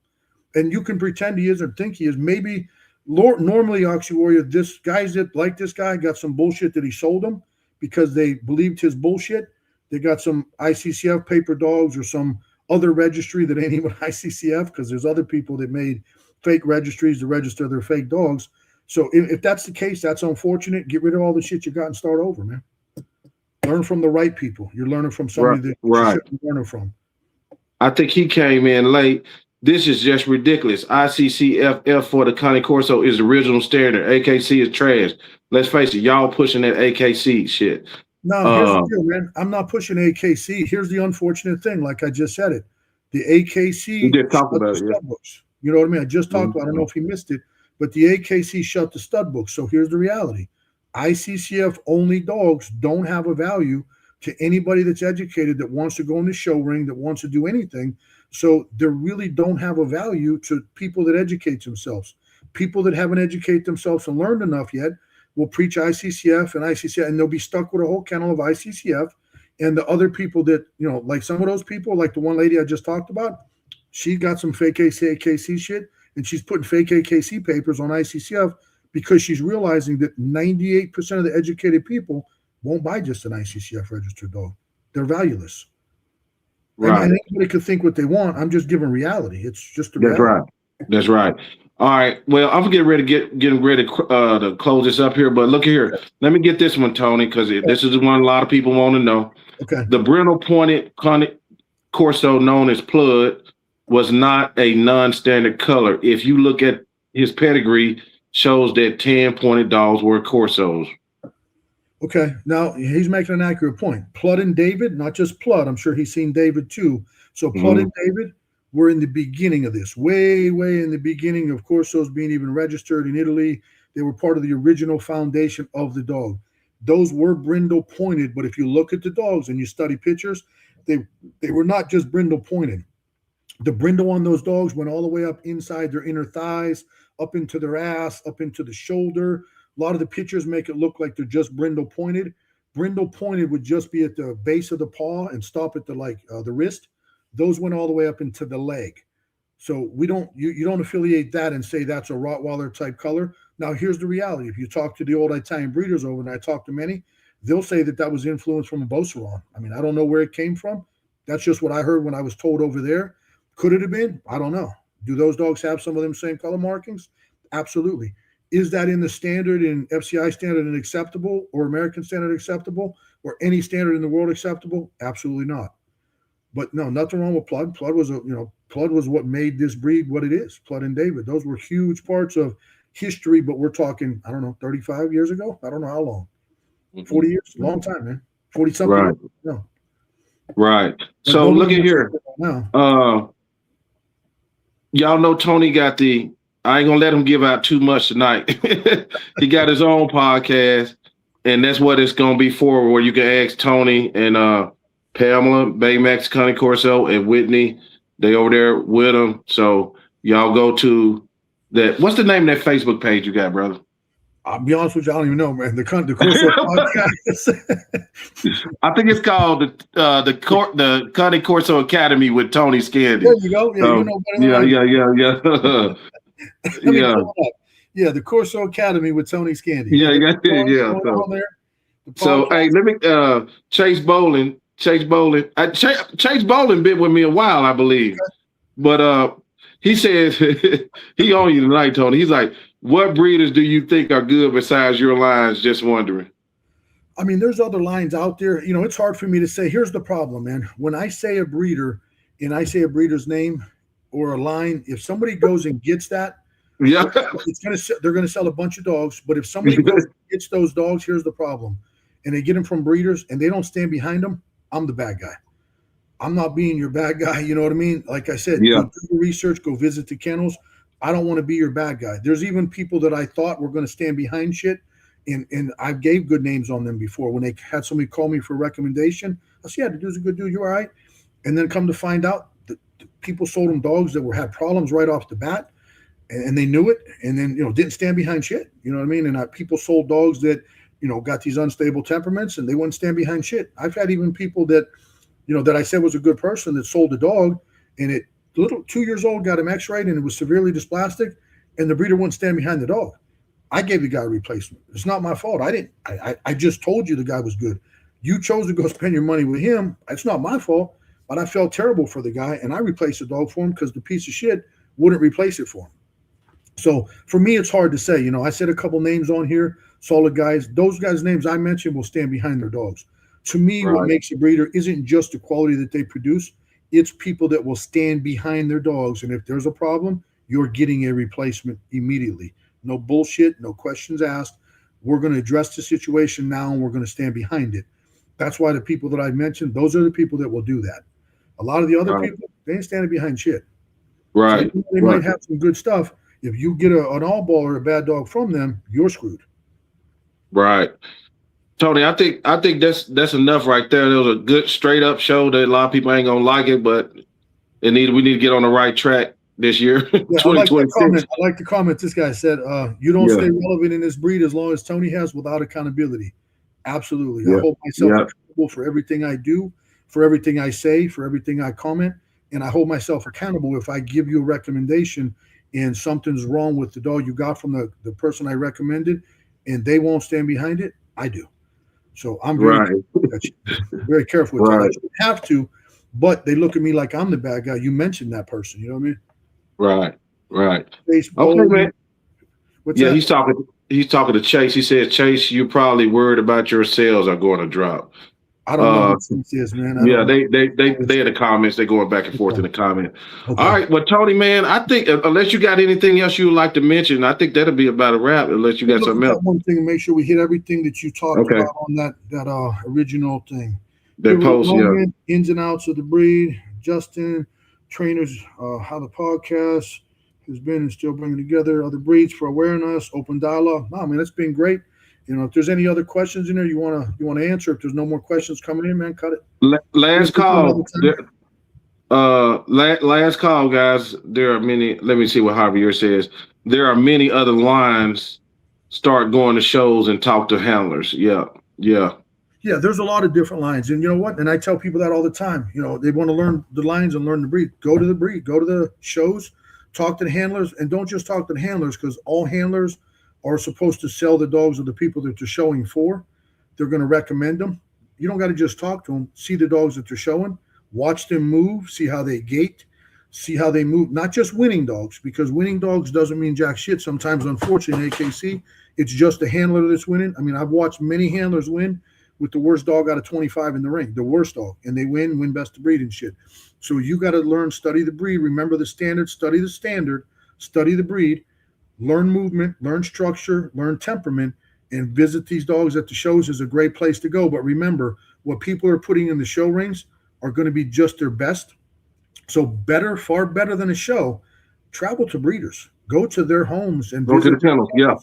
S3: And you can pretend he is or think he is. Maybe normally, Oxy Warrior, this guys that like this guy got some bullshit that he sold them because they believed his bullshit. They got some ICCF paper dogs or some other registry that ain't even ICCF because there's other people that made fake registries to register their fake dogs. So if that's the case, that's unfortunate. Get rid of all the shit you got and start over, man. Learn from the right people. You're learning from somebody that you shouldn't be learning from.
S2: I think he came in late. This is just ridiculous. ICCFF for the Cane Corso is the original standard. AKC is trash. Let's face it, y'all pushing that AKC shit.
S3: No, here's the deal, man. I'm not pushing AKC. Here's the unfortunate thing, like I just said it. The AKC
S2: you did talk about it,
S3: books. You know what I mean? I just talked about it. I don't know if he missed it, but the AKC shut the stud books. So here's the reality. ICCF only dogs don't have a value to anybody that's educated that wants to go in the show ring, that wants to do anything. So they really don't have a value to people that educate themselves. People that haven't educated themselves and learned enough yet will preach ICCF and ICCF, and they'll be stuck with a whole kennel of ICCF. And the other people that, you know, like some of those people, like the one lady I just talked about, she got some fake AKC shit, and she's putting fake AKC papers on ICCF because she's realizing that 98% of the educated people won't buy just an ICCF registered dog. They're valueless. Right. And anybody could think what they want. I'm just giving reality. It's just the reality.
S2: That's right. All right. Well, I'm getting ready to close this up here. But look here. Let me get this one, Tony, because this is the one a lot of people want to know.
S3: Okay.
S2: The brindle pointed Cane Corso, known as Plud, was not a non-standard color. If you look at his pedigree, shows that 10 pointed dogs were Corsos.
S3: Okay, now he's making an accurate point. Plud and David, not just Plud. I'm sure he's seen David too. So Plud and David were in the beginning of this, way in the beginning of Corsos being even registered in Italy. They were part of the original foundation of the dog. Those were brindle pointed, but if you look at the dogs and you study pictures, they were not just brindle pointed. The brindle on those dogs went all the way up inside their inner thighs, up into their ass, up into the shoulder. A lot of the pictures make it look like they're just brindle pointed. Brindle pointed would just be at the base of the paw and stop at the wrist. Those went all the way up into the leg. So you don't affiliate that and say that's a Rottweiler type color. Now here's the reality. If you talk to the old Italian breeders over, and I talk to many, they'll say that was influenced from a Beauceron. I mean, I don't know where it came from. That's just what I heard when I was told over there. Could it have been? I don't know. Do those dogs have some of them same color markings? Absolutely. Is that in the standard, in FCI standard, and acceptable, or American standard acceptable, or any standard in the world acceptable? Absolutely not. But no, nothing wrong with Plud. Plud was Flood was what made this breed what it is. Flood and David. Those were huge parts of history, but we're talking, I don't know, 35 years ago? I don't know how long. 40 years? Long time, man. 40 something.
S2: Right.
S3: No.
S2: Right. So look at here.
S3: Now.
S2: Y'all know Tony got I ain't gonna let him give out too much tonight. He got his own podcast, and that's what it's gonna be for, where you can ask Tony and Pamela, Baymax, Cane Corso, and Whitney. They over there with him. So y'all go to that. What's the name of that Facebook page you got, brother?
S3: I'll be honest with you, I don't even know, man. The Corso podcast.
S2: I think it's called the Cane Corso Academy with Tony Scandy.
S3: There you go. Yeah, you know better than
S2: yeah.
S3: Yeah, the Corso Academy with Tony Scandy.
S2: Yeah. So hey, let me Chase Bowling. Chase Bowling been with me a while, I believe. Okay. But he says he on you tonight, Tony. He's like, what breeders do you think are good besides your lines? Just wondering.
S3: I mean, there's other lines out there. You know, it's hard for me to say. Here's the problem, man. When I say a breeder and I say a breeder's name or a line, if somebody goes and gets that,
S2: yeah,
S3: they're gonna sell a bunch of dogs. But if somebody goes and gets those dogs, here's the problem. And they get them from breeders and they don't stand behind them, I'm the bad guy. I'm not being your bad guy. You know what I mean? Like I said, Go do your research, go visit the kennels. I don't want to be your bad guy. There's even people that I thought were going to stand behind shit, and I gave good names on them before. When they had somebody call me for a recommendation, I said, yeah, the dude's a good dude. You all right? And then come to find out that people sold them dogs that had problems right off the bat, and they knew it, and then, didn't stand behind shit. You know what I mean? And people sold dogs that, got these unstable temperaments, and they wouldn't stand behind shit. I've had even people that, that I said was a good person that sold a dog, and it little 2 years old got him x-rayed, and it was severely dysplastic, and the breeder wouldn't stand behind the dog. I gave the guy a replacement. It's not my fault. I just told you the guy was good. You chose to go spend your money with him. It's not my fault, but I felt terrible for the guy, and I replaced the dog for him because the piece of shit wouldn't replace it for him. So for me, it's hard to say. I said a couple names on here, solid guys. Those guys' names I mentioned will stand behind their dogs. To me, What makes a breeder isn't just the quality that they produce. It's people that will stand behind their dogs. And if there's a problem, you're getting a replacement immediately. No bullshit, no questions asked. We're going to address the situation now, and we're going to stand behind it. That's why the people that I mentioned, those are the people that will do that. A lot of the other people, they ain't standing behind shit.
S2: Right.
S3: So they might have some good stuff. If you get an all ball or a bad dog from them, you're screwed.
S2: Right. Tony, I think that's enough right there. There was a good straight up show that a lot of people ain't gonna like it, but we need to get on the right track this year.
S3: Yeah, I like the comment this guy said. You don't stay relevant in this breed as long as Tony has without accountability. Absolutely. Yeah. I hold myself accountable for everything I do, for everything I say, for everything I comment, and I hold myself accountable if I give you a recommendation and something's wrong with the dog you got from the person I recommended and they won't stand behind it. I do. So I'm very careful with that. I shouldn't have to, but they look at me like I'm the bad guy. You mentioned that person. You know what I mean?
S2: Right.
S3: Baseball,
S2: okay, man.
S3: What's that?
S2: He's talking to Chase. He said, Chase, you're probably worried about your sales are going to drop.
S3: I don't know what this is, man.
S2: They in the comments. They're going back and forth in the comments. Okay. All right. Well, Tony, man, I think unless you got anything else you would like to mention, I think that'll be about a wrap unless you got something else.
S3: One thing, make sure we hit everything that you talked about on that original thing.
S2: That post,
S3: ins and outs of the breed, Justin, trainers, how the podcast has been and still bringing together other breeds for awareness, open dialogue. No, man, it's been great. If there's any other questions in there you want to answer, if there's no more questions coming in, man, cut it.
S2: Last call. Last call, guys. There are many. Let me see what Javier says. There are many other lines. Start going to shows and talk to handlers. Yeah.
S3: There's a lot of different lines, and you know what? And I tell people that all the time. They want to learn the lines and learn the breed. Go to the breed. Go to the shows. Talk to the handlers, and don't just talk to the handlers because all handlers are supposed to sell the dogs of the people that they're showing for. They're going to recommend them. You don't got to just talk to them. See the dogs that they're showing. Watch them move. See how they gait. See how they move. Not just winning dogs, because winning dogs doesn't mean jack shit. Sometimes, unfortunately, in AKC, it's just the handler that's winning. I mean, I've watched many handlers win, with the worst dog out of 25 in the ring, the worst dog, and they win best of breed and shit. So you got to learn, study the breed, remember the standard, study the breed, learn movement, learn structure, learn temperament, and visit these dogs at the shows is a great place to go. But remember, what people are putting in the show rings are going to be just their best. So better, far better than a show, travel to breeders, go to their homes and
S2: go to the kennels. Yeah.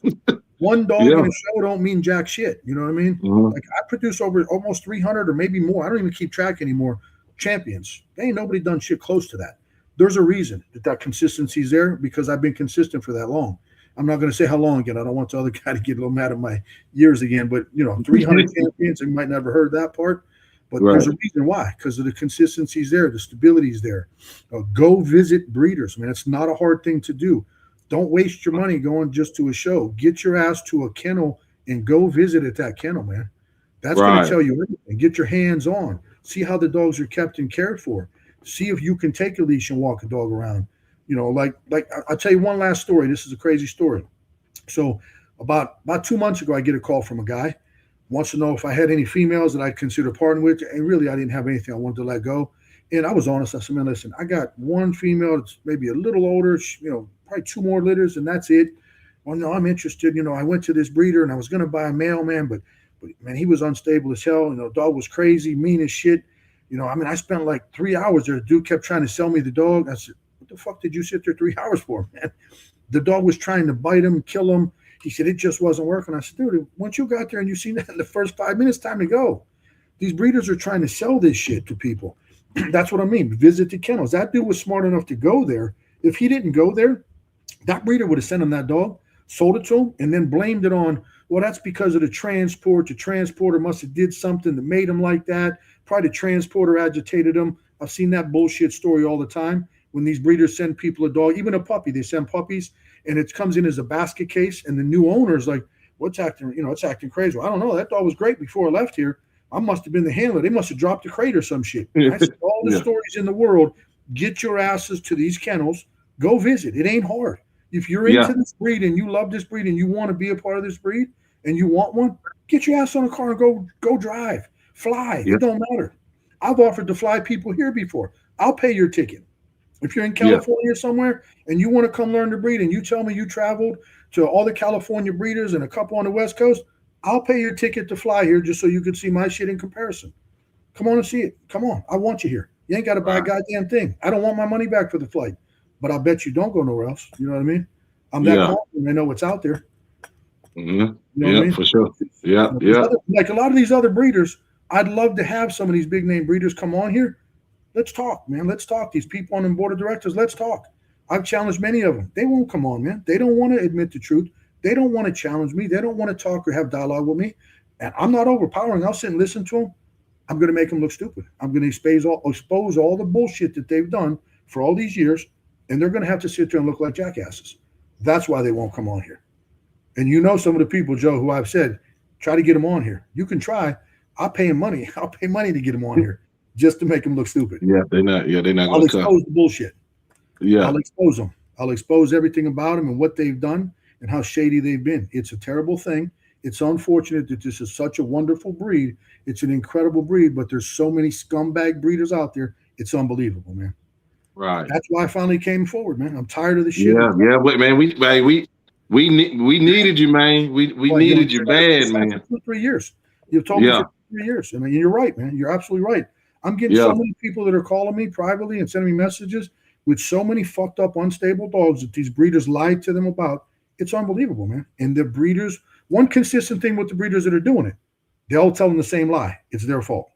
S3: One dog in a show don't mean jack shit. You know what I mean?
S2: Mm-hmm.
S3: Like I produce over almost 300 or maybe more. I don't even keep track anymore. Champions. They ain't nobody done shit close to that. There's a reason that consistency's there because I've been consistent for that long. I'm not going to say how long again. I don't want the other guy to get a little mad at my years again, but 300 champions, you might never heard that part, but there's a reason why, because of the consistency's there, the stability's there. Go visit breeders, man. It's not a hard thing to do. Don't waste your money going just to a show. Get your ass to a kennel and go visit at that kennel, man. That's going to tell you everything. Get your hands on. See how the dogs are kept and cared for. See if you can take a leash and walk a dog around. Like I'll tell you one last story. This is a crazy story. So about 2 months ago, I get a call from a guy, wants to know if I had any females that I'd consider parting with. And really, I didn't have anything I wanted to let go. And I was honest. I said, man, listen, I got one female that's maybe a little older, probably 2 more litters, and that's it. Well, no, I'm interested. I went to this breeder and I was going to buy a male, man, but man, he was unstable as hell. Dog was crazy, mean as shit. I spent like 3 hours there. The dude kept trying to sell me the dog. I said, what the fuck did you sit there 3 hours for, man? The dog was trying to bite him, kill him. He said, it just wasn't working. I said, dude, once you got there and you seen that in the first 5 minutes, time to go. These breeders are trying to sell this shit to people. That's what I mean. Visit the kennels. That dude was smart enough to go there. If he didn't go there, that breeder would have sent him that dog, sold it to him, and then blamed it on, well, that's because of the transport. The transporter must have did something that made him like that. Probably the transporter agitated him. I've seen that bullshit story all the time. When these breeders send people a dog, even a puppy, they send puppies, and it comes in as a basket case, and the new owner's like, it's acting crazy. Well, I don't know. That dog was great before I left here. I must have been the handler. They must have dropped the crate or some shit. I said, all the stories in the world, get your asses to these kennels. Go visit. It ain't hard. If you're into this breed and you love this breed and you want to be a part of this breed and you want one, get your ass on a car and go drive. Fly. It don't matter. I've offered to fly people here before. I'll pay your ticket. If you're in California somewhere and you want to come learn to breed and you tell me you traveled to all the California breeders and a couple on the West Coast, I'll pay your ticket to fly here just so you could see my shit in comparison. Come on and see it. Come on. I want you here. You ain't got to buy a goddamn thing. I don't want my money back for the flight, but I bet you don't go nowhere else. You know what I mean? I'm that confident. I know what's out there.
S2: Mm-hmm. You know what I mean? For sure. Yeah.
S3: Like a lot of these other breeders, I'd love to have some of these big name breeders come on here. Let's talk, man. Let's talk. These people on the board of directors, let's talk. I've challenged many of them. They won't come on, man. They don't want to admit the truth. They don't want to challenge me. They don't want to talk or have dialogue with me. And I'm not overpowering. I'll sit and listen to them. I'm going to make them look stupid. I'm going to expose all the bullshit that they've done for all these years, and they're going to have to sit there and look like jackasses. That's why they won't come on here. And some of the people, Joe, who I've said, try to get them on here. You can try. I'll pay them money. I'll pay money to get them on here just to make them look stupid.
S2: They're not
S3: I'll expose the bullshit.
S2: I'll
S3: expose them. I'll expose everything about them and what they've done and how shady they've been. It's a terrible thing. It's unfortunate that this is such a wonderful breed. It's an incredible breed, but there's so many scumbag breeders out there. It's unbelievable, man.
S2: Right.
S3: That's why I finally came forward, man. I'm tired of the shit.
S2: Wait, man. We needed you, man. We needed you bad, man.
S3: 2 or 3 years. You've told me for 3 years. I mean, you're right, man. You're absolutely right. I'm getting so many people that are calling me privately and sending me messages with so many fucked up, unstable dogs that these breeders lied to them about. It's unbelievable, man. And the breeders, one consistent thing with the breeders that are doing it, they all tell them the same lie. It's their fault.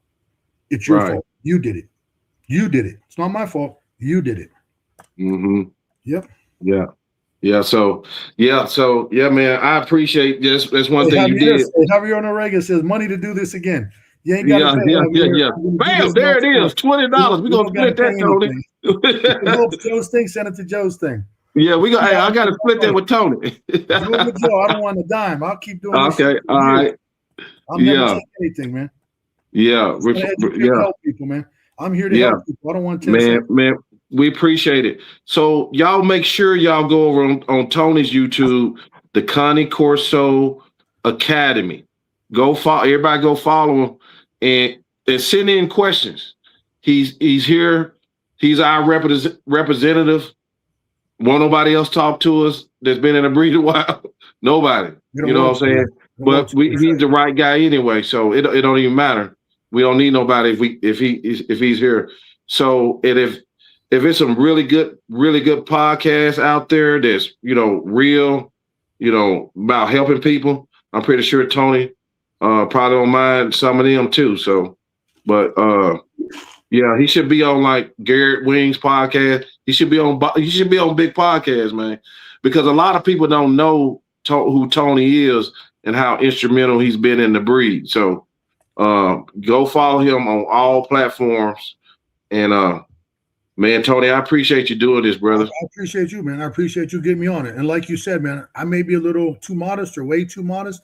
S3: It's your fault. You did it. You did it. It's not my fault. You did it.
S2: Mm-hmm.
S3: Yep.
S2: Yeah. So, man, I appreciate this. That's one thing you did.
S3: Javier Noriega says money to do this again. You ain't got
S2: Bam, there it is. $20. We're gonna split that, Tony.
S3: Joe's thing, send it to Joe's thing.
S2: Yeah, I gotta split that with Tony.
S3: Do it with Joe. I don't want a dime. I'll keep doing this.
S2: Okay, all right.
S3: I'm never taking anything, man. Help people, man. I'm here to help people. I don't want to
S2: man. We appreciate it. So y'all make sure y'all go over on Tony's YouTube, the Cane Corso Academy. Everybody go follow him and send in questions. He's here. He's our representative. Won't nobody else talk to us that's been in the breed a while? Nobody. You know what I'm saying? But he's the right guy anyway, so it don't even matter. We don't need nobody if he's here. So if it's some really good podcasts out there that's real, about helping people, I'm pretty sure Tony probably don't mind some of them too. So, but yeah, he should be on like Garrett Wing's podcast. He should be on big podcasts, man, because a lot of people don't know who Tony is and how instrumental he's been in the breed. So go follow him on all platforms. And man, Tony, I appreciate you doing this, brother.
S3: I appreciate you, man. I appreciate you getting me on it. And like you said, man, I may be a little too modest or way too modest.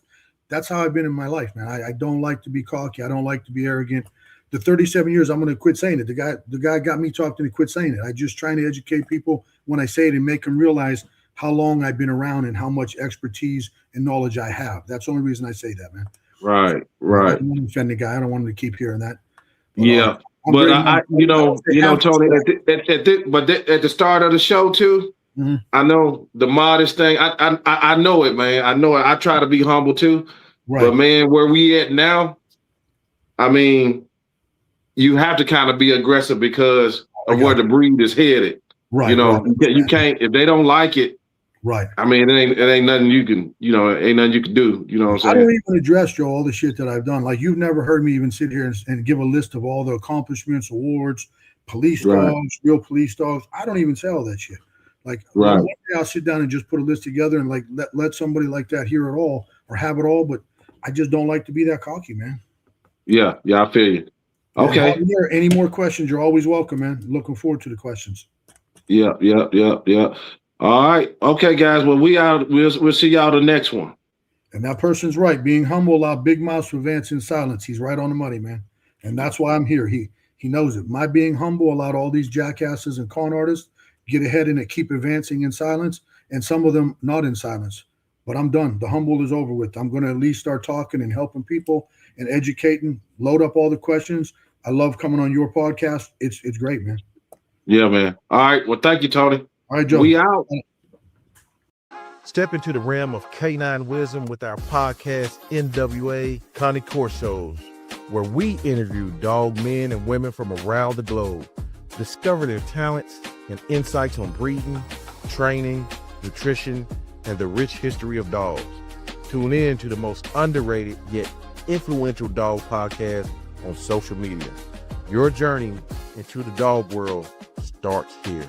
S3: That's how I've been in my life, man. I don't like to be cocky. I don't like to be arrogant. The 37 years, I'm going to quit saying it. The guy got me talking to quit saying it. I just trying to educate people when I say it and make them realize how long I've been around and how much expertise and knowledge I have. That's the only reason I say that, man.
S2: Right.
S3: I don't want to offend the guy. I don't want him to keep hearing that. But,
S2: yeah. But Tony, at the start of the show too, mm-hmm. I know the modest thing. I know it, man. I know it. I try to be humble too. Right. But man, where we at now, I mean, you have to kind of be aggressive because of where the breed is headed. Right. You can't if they don't like it.
S3: Right.
S2: I mean, it ain't nothing you can, ain't nothing you can do. You know what I'm saying?
S3: I don't even address, Joe, all the shit that I've done. Like, you've never heard me even sit here and give a list of all the accomplishments, awards, police dogs, real police dogs. I don't even say all that shit. Like, one day I'll sit down and just put a list together and like let somebody like that hear it all or have it all. But I just don't like to be that cocky, man.
S2: Yeah, I feel you. Okay.
S3: Any more questions? You're always welcome, man. Looking forward to the questions.
S2: Yeah. All right. Okay, guys. Well, we out. We'll see y'all the next one.
S3: And that person's right. Being humble allowed big mouths to advance in silence. He's right on the money, man. And that's why I'm here. He knows it. My being humble allowed all these jackasses and con artists get ahead and keep advancing in silence, and some of them not in silence. But I'm done. The humble is over with. I'm going to at least start talking and helping people and educating, load up all the questions. I love coming on your podcast. It's great, man.
S2: Yeah, man. All right. Well, thank you, Tony.
S3: All right, Joe.
S2: We out.
S4: Step into the realm of canine wisdom with our podcast, NWA Cane Corsos, where we interview dog men and women from around the globe. Discover their talents and insights on breeding, training, nutrition, and the rich history of dogs. Tune in to the most underrated yet influential dog podcast on social media. Your journey into the dog world starts here.